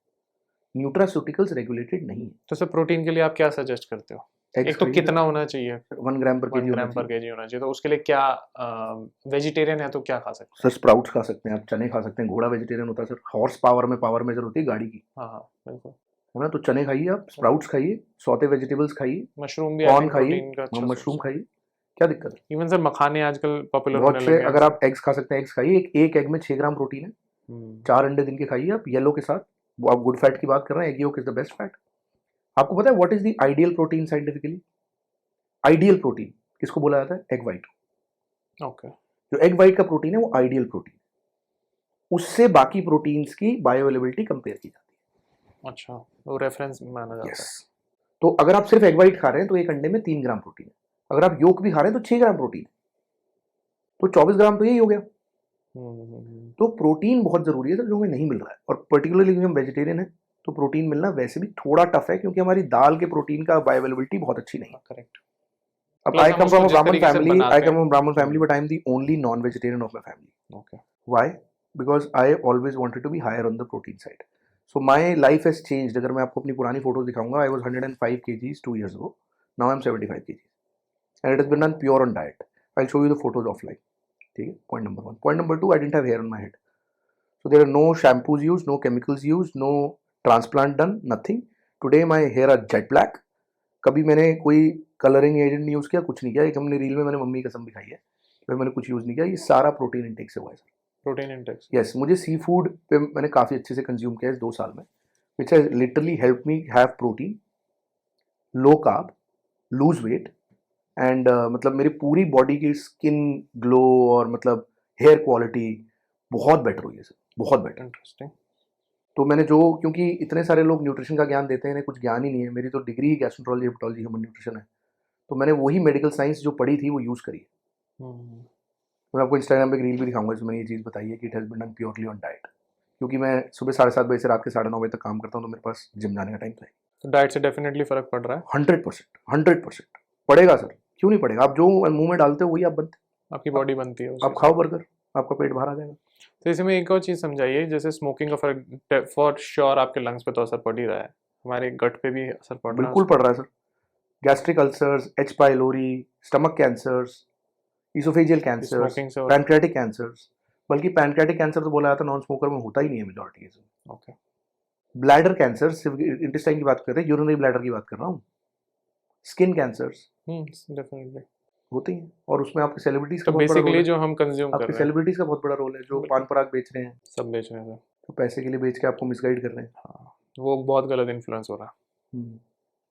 न्यूट्रास्यूटिकल्स रेगुलेटेड नहीं है। तो सर प्रोटीन के लिए आप क्या सजेस्ट करते हो? एक तो कितना होना चाहिए? 1 ग्राम पर केजी होना चाहिए। तो उसके लिए क्या, वेजिटेरियन है तो क्या खा सकते हैं? सर स्प्राउट्स खा सकते हैं आप, चने खा सकते हैं। घोड़ा वेजिटेरियन होता है सर, हॉर्स पावर में पावर मेजर होती है गाड़ी की। हाँ बिल्कुल, है ना। तो चने खाइए आप, स्प्राउट्स खाइए, सौते वेजिटेबल्स खाइए, मशरूम भी, कॉर्न खाइए, मशरूम खाइए, क्या दिक्कत है? इवन सर मखाने आजकल पॉपुलर बहुत होने से। लगे हैं। अगर आप एग्स खा सकते हैं, एग्स खाइए। एक एग में 6 ग्राम प्रोटीन है। 4 अंडे दिन के खाइए आप येलो के साथ। वो आप गुड फैट की बात कर रहे हैं, egg yolk is the best fat. आपको पता है what is the ideal protein scientifically? Ideal protein किसको बोला जाता है? Egg white. ओके। जो एग वाइट का प्रोटीन है वो आइडियल प्रोटीन, उससे बाकी प्रोटीन्स की बायोअवेलेबिलिटी कंपेयर की जाती है। अच्छा, वो रेफरेंस माना जाता है। तो अगर आप सिर्फ एग वाइट खा रहे हैं तो एक अंडे में 3 ग्राम प्रोटीन है। अगर आप योक भी खा रहे हैं तो 6 ग्राम प्रोटीन है। तो 24 ग्राम तो यही हो गया। तो प्रोटीन बहुत ज़रूरी है सर, जो हमें नहीं मिल रहा है, और पर्टिकुलरली हम वेजिटेरियन है तो प्रोटीन मिलना वैसे भी थोड़ा टफ है, क्योंकि हमारी दाल के प्रोटीन का बायोअवेलेबिलिटी बहुत अच्छी नहीं है। करेक्ट। अब प्लस आई हम कम उसको फ्रॉम अ जिस ब्राह्मण तरीके से फैमिली, बनाते आई कम हैं। फ्रॉम ब्राह्मण family, but I am the only non vegetarian of my family. Okay. Why? Because I always wanted to be higher on the protein side. So my life has changed. अगर मैं आपको अपनी पुरानी photos दिखाऊंगा, I was 105 kgs 2 years ago. Now I'm 75 kgs. And it has been done pure on diet. I'll show you the photos offline. ठीक है? Point number 1. Point number 2, I didn't have hair on my head. So there are no shampoos used, no chemicals used, no transplant done, nothing. Today my hair are jet black. कभी मैंने कोई colouring agent नहीं use किया, कुछ नहीं किया. एक हमने रील में मैंने मम्मी की कसम दिखाई है, तो मैंने कुछ यूज़ नहीं किया. ये सारा प्रोटीन इंटेक से हुआ है सर. Protein Intex. यस, मुझे सी फूड पे मैंने काफ़ी अच्छे से कंज्यूम किया इस 2 साल में, which has literally help me have protein, low carb, lose weight, and मतलब मेरी पूरी बॉडी की स्किन ग्लो और मतलब हेयर क्वालिटी बहुत बेटर हुई है सर, बहुत बेटर. इंटरेस्टिंग. तो मैंने जो, क्योंकि इतने सारे लोग न्यूट्रिशन का ज्ञान देते हैं, इन्हें कुछ ज्ञान ही नहीं है. मेरी तो degree gastroenterology, hepatology, human nutrition है, तो मैंने वही मेडिकल साइंस जो पढ़ी थी वो यूज़ करी है. मैं आपको इंस्टाग्राम पे एक रील भी दिखाऊंगा जिसमें ये चीज़ बताई है कि it has been done purely on diet, क्योंकि मैं सुबह 7:30 बजे से रात के 9:30 बजे तक काम करता हूँ, तो मेरे पास जिम जाने का टाइम तो है. तो डाइट से डेफिनेटली फर्क पड़ रहा है. 100% पड़ेगा सर, क्यों नहीं पड़ेगा. आप जो मुंह में डालते हो वही आप बनते, आपकी बॉडी बनती है. आप खाओ बर्गर, आपका पेट बाहर आ जाएगा. तो इसमें एक और चीज़ समझाइए, जैसे स्मोकिंग का फर्क फॉर श्योर आपके लंग्स पे तो असर पड़ ही रहा है, हमारे गट पे भी असर पड़ रहा है. बिल्कुल पड़ रहा है sir. Gastric ulcers, H pylori, stomach cancers, oesophageal cancers, smoking से. Pancreatic cancers. बल्कि पैनक्रियाटिक कैंसर तो बोला जाता है नॉन स्मोकर में होता ही नहीं है मेजॉरिटी केस में. ओके. ब्लैडर कैंसर, सिर्फ इंटेस्टाइन की बात कर रहे हैं, यूरिनरी ब्लैडर की बात कर रहा हूँ. स्किन कैंसर्स डेफिनेटली होती हैं, और उसमें आपके सेलिब्रिटीज का तो बहुत बड़ा रोल बेसिकली है. जो हम कंज्यूम कर आपके रहे हैं सेलिब्रिटीज का बहुत बड़ा रोल है, जो पान पराग बेच रहे हैं, सब बेच रहे हैं. तो पैसे के लिए बेच के आपको मिसगाइड कर रहे हैं. हाँ, वो बहुत गलत इन्फ्लुएंस हो रहा है.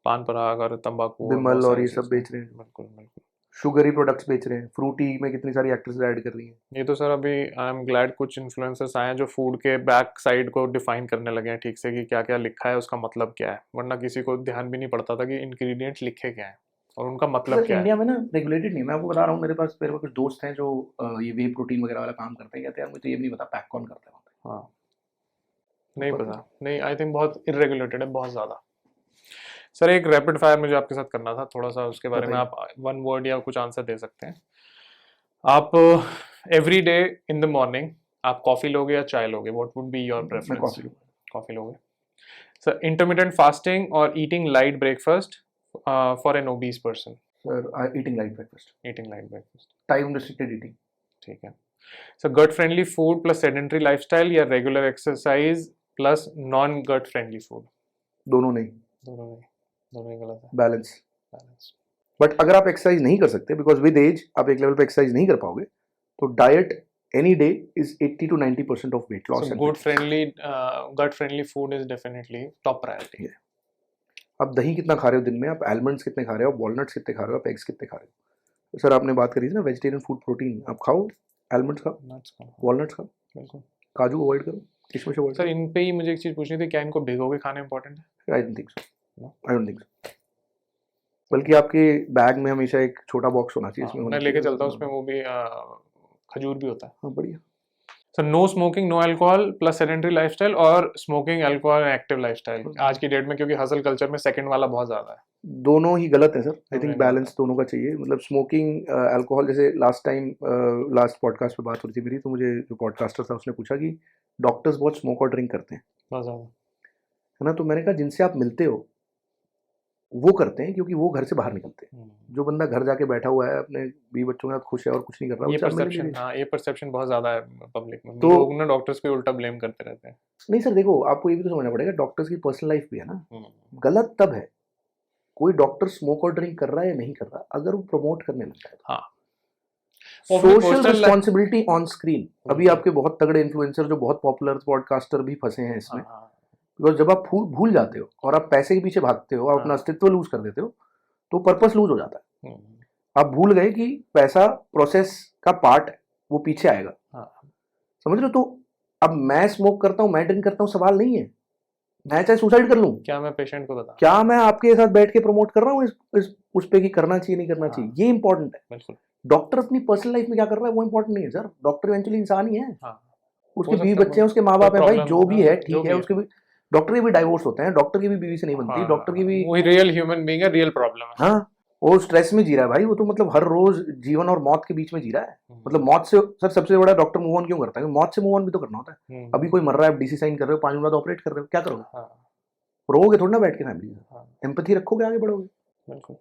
पान पराग और तंबाकू बिमल और ये सब बेच रहे हैं. बिल्कुल बिल्कुल. शुगरी प्रोडक्ट्स बेच रहे हैं. फ्रूटी में कितनी सारी एक्ट्रेसेस ऐड कर रही हैं. ये तो सर अभी आई एम ग्लैड कुछ इन्फ्लुएंसर्स आए हैं जो फूड के बैक साइड को डिफाइन करने लगे हैं ठीक से, कि क्या क्या लिखा है, उसका मतलब क्या है. वरना किसी को ध्यान भी नहीं पड़ता था कि इंग्रेडिएंट्स लिखे क्या है और उनका मतलब क्या है. इंडिया में ना रेगुलेटेड नहीं है. मैं आपको बता रहा हूँ, मेरे पास कुछ दोस्त हैं जो ये वे प्रोटीन वगैरह वाला काम करते हैं. कहते हैं यार मुझे तो ये भी नहीं पता पैक कौन करता है. हाँ, नहीं पता. नहीं, आई थिंक बहुत इरेगुलेटेड है, बहुत ज़्यादा. सर एक रैपिड फायर मुझे आपके साथ करना था थोड़ा सा, उसके बारे में आप 1 वर्ड या कुछ आंसर दे सकते हैं. आप every day in the morning आप कॉफ़ी लोगे या चाय लोगे? What would be your preference? Coffee लोगे. Sir intermittent fasting or eating light breakfast for an obese person? Sir eating light breakfast. Eating light breakfast. Time restricted eating. ठीक है. Sir gut friendly food plus sedentary lifestyle या regular exercise plus non gut friendly food? दोनों नहीं. दोनों नहीं, दोनों ही गलत है. बैलेंस. बैलेंस. बट अगर आप एक्सरसाइज नहीं कर सकते, बिकॉज विद एज आप एक लेवल पे एक्सरसाइज नहीं कर पाओगे, तो diet any day is 80 to 90% of weight loss. Good friendly gut friendly food is definitely top priority. आप दही कितना खा रहे हो दिन में, आप आलमंड्स कितने खा रहे हो, वॉलनट्स कितने खा रहे हो, आप एग्स कितने खा रहे हो. सर आपने बात करी थी ना वेजिटेरियन फूड प्रोटीन, आप खाओ, आलमंड्स खाओ, वॉलनट्स खाओ, बिल्कुल. काजू अवॉइड करो, किशमिश अवॉइड सर इन पे ही मुझे एक चीज़ पूछनी थी, क्या इनको भिगो के खाना इंपॉर्टेंट है? I don't think so. I don't think so. बल्कि आपके बैग में हमेशा एक छोटा बॉक्स होना चाहिए. इसमें मैं लेके चलता हूँ, उसमें वो भी खजूर भी होता है. हाँ बढ़िया. Sir no smoking no alcohol plus sedentary lifestyle or smoking alcohol and active lifestyle आज की डेट में, क्योंकि हसल कल्चर में सेकंड वाला बहुत ज़्यादा है. दोनों ही गलत है सर. आई थिंक बैलेंस दोनों का चाहिए. मतलब स्मोकिंग अल्कोहल, जैसे लास्ट पॉडकास्ट पे बात हो रही थी मेरी, तो मुझे जो पॉडकास्टर था उसने पूछा कि डॉक्टर्स बहुत स्मोक और ड्रिंक करते हैं, बहुत ज़्यादा है ना. तो मैंने कहा जिनसे आप मिलते हो वो करते हैं, क्योंकि वो घर से बाहर निकलते हैं. जो बंदा घर जाके बैठा हुआ है अपने बीवी बच्चों के साथ खुश है और कुछ नहीं कर रहा, ये परसेप्शन, हाँ ये परसेप्शन बहुत ज़्यादा है पब्लिक में. तो लोग ना डॉक्टर्स पे उल्टा ब्लेम करते रहते हैं. नहीं सर, देखो आपको ये भी तो समझना पड़ेगा, डॉक्टर्स की पर्सनल लाइफ भी है ना. गलत तब है कोई डॉक्टर स्मोक और ड्रिंक कर रहा है या नहीं कर रहा, अगर वो प्रमोट करने लगता है. हाँ, सोशल रिस्पॉन्सिबिलिटी ऑन स्क्रीन. अभी आपके बहुत तगड़े इन्फ्लुएंसर जो बहुत पॉपुलर पॉडकास्टर भी फंसे हैं इसमें, बिकॉज जब आप भूल जाते हो और आप पैसे के पीछे भागते हो, आप अपना अस्तित्व लूज कर देते हो, तो पर्पस लूज हो जाता है. आप भूल गए कि पैसा प्रोसेस का पार्ट है, वो पीछे आएगा. समझ रहे हो. तो अब मैं स्मोक करता हूँ, मैं ड्रिंक करता हूँ, सवाल नहीं है. मैं चाहे सुसाइड कर लूँ, क्या मैं पेशेंट को बता, क्या मैं आपके साथ बैठ के प्रमोट कर रहा हूँ उस पे कि करना चाहिए नहीं करना चाहिए. ये इंपॉर्टेंट है. डॉक्टर अपनी पर्सनल लाइफ में क्या कर रहा है वो इंपॉर्टेंट नहीं है सर, डॉक्टर इवेंचुअली इंसान ही है, हाँ, उसके हो बीवी सकता है बच्चे हैं, उसके माँ बाप है, भाई प्रॉब्लम, जो भी है जो ठीक भी है, है। उसके भी डॉक्टर के भी डाइवोर्स होते हैं, डॉक्टर की भी बीवी से नहीं बनती, डॉक्टर की भी, वही रियल ह्यूमन बीइंग है, रियल प्रॉब्लम है। हाँ वो स्ट्रेस में जी रहा है भाई, वो तो मतलब हर रोज जीवन और मौत के बीच में जी रहा है, मतलब मौत से सर सबसे बड़ा डॉक्टर मूव ऑन क्यों करता है, मौत से मूव ऑन भी तो करना होता है। अभी कोई मर रहा है, आप डीसी साइन कर रहे हो, 5 मिनट बाद ऑपरेट कर रहे हो, क्या करोगे? हाँ, रोगे थोड़ी ना बैठ के फैमिली से, हाँ, एम्पैथी रखोगे, आगे बढ़ोगे। बिल्कुल।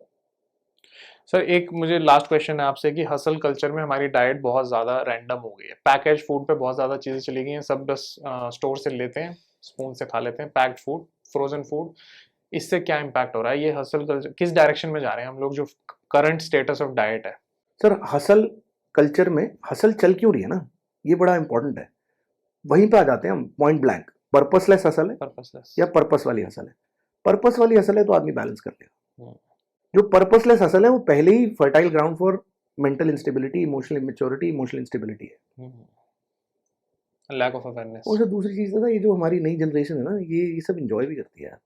सर एक मुझे लास्ट क्वेश्चन है आपसे कि हसल कल्चर में हमारी डाइट बहुत ज़्यादा रैंडम हो गई है, पैकेज फूड पे बहुत ज़्यादा चीज़ें चली गई हैं, सब बस स्टोर से लेते हैं, स्पून से खा लेते हैं, पैक्ड फूड, फ्रोजन फूड। इससे क्या इम्पैक्ट हो रहा है, ये हसल कल्चर किस डायरेक्शन में जा रहे हैं हम लोग, जो करंट स्टेटस ऑफ डाइट है? सर हसल कल्चर में हसल चल क्यों रही है ना, ये बड़ा इंपॉर्टेंट है, वहीं पे आ जाते हैं हम पॉइंट ब्लैंक, पर्पसलेस हसल है पर्पसलेस या पर्पस वाली हसल है। पर्पस वाली हसल है तो आदमी बैलेंस कर लेगा, हम्म, जो पर्पसलेस हसल है वो पहले ही fertile ground for mental instability, emotional immaturity, emotional instability है। Lack of awareness. और सर दूसरी चीज़ है ना, ये जो हमारी नई जनरेशन है ना, ये सब इंजॉय भी करती है यार,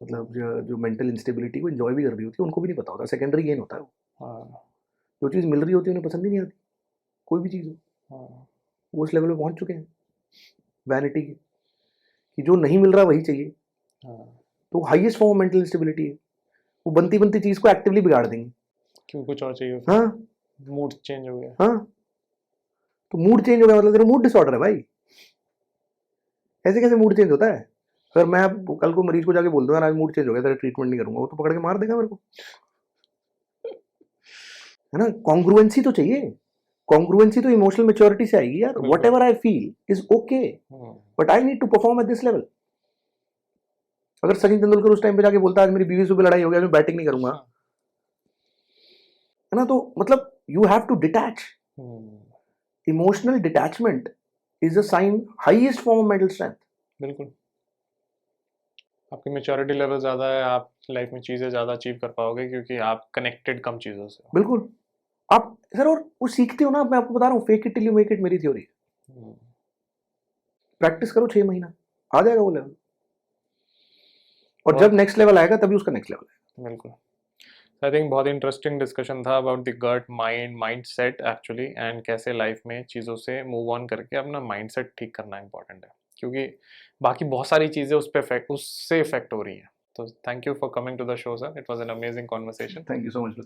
मतलब जो मेंटल इंस्टेबिलिटी को इंजॉय भी कर रही होती है, उनको भी नहीं पता होता, सेकेंडरी गेन होता है वो, हाँ, जो चीज़ मिल रही होती है उन्हें पसंद ही नहीं आती, कोई भी चीज़ हो, हाँ, वो उस लेवल पे पहुंच चुके हैं वैनिटी के, कि जो नहीं मिल रहा वही चाहिए, हाँ, तो highest form of mental instability है, वो बनती बनती चीज़ को एक्टिवली बिगाड़ देंगे। क्यों कुछ और चाहिए, हाँ मूड चेंज हो गया। हाँ, तो मूड चेंज हो गया मतलब तेरा मूड डिसऑर्डर है भाई, ऐसे कैसे मूड चेंज होता है? अगर मैं कल को मरीज को जाके बोल दूंगा आज मूड चेंज हो गया, तेरा ट्रीटमेंट नहीं करूंगा, वो तो पकड़ के मार देगा मेरे को, है ना? कॉन्ग्रुएंसी तो चाहिए, कॉन्ग्रुएंसी तो इमोशनल मैच्योरिटी से आएगी यार, बिल्कुल। Whatever I feel is okay, but I need to perform at this level. अगर सचिन तेंदुलकर उस टाइम पे जाके बोलता है आज मेरी बीवी से भी लड़ाई हो गया, मैं बैटिंग नहीं करूंगा, है ना, तो मतलब you have to detach, emotional detachment is a sign, highest form of mental strength. बिल्कुल, आपकी मेच्योरिटी लेवल ज़्यादा है, आप लाइफ में चीज़ें ज़्यादा अचीव कर पाओगे क्योंकि आप कनेक्टेड कम चीज़ों से हो। बिल्कुल, आप सर और वो सीखते हो ना, मैं आपको बता रहा हूँ, fake it till you make it मेरी थ्योरी, प्रैक्टिस करो 6 महीना, आ जाएगा वो लेवल, और जब नेक्स्ट लेवल आएगा तभी उसका नेक्स्ट लेवल है। बिल्कुल। आई थिंक बहुत इंटरेस्टिंग डिस्कशन था about the gut mind mind set actually, and कैसे लाइफ में चीज़ों से मूव ऑन करके अपना माइंड सेट ठीक करना इंपॉर्टेंट है, क्योंकि बाकी बहुत सारी चीज़ें उससे इफेक्ट हो रही हैं। तो thank you for coming to the show sir, it was an amazing conversation. Thank you so much.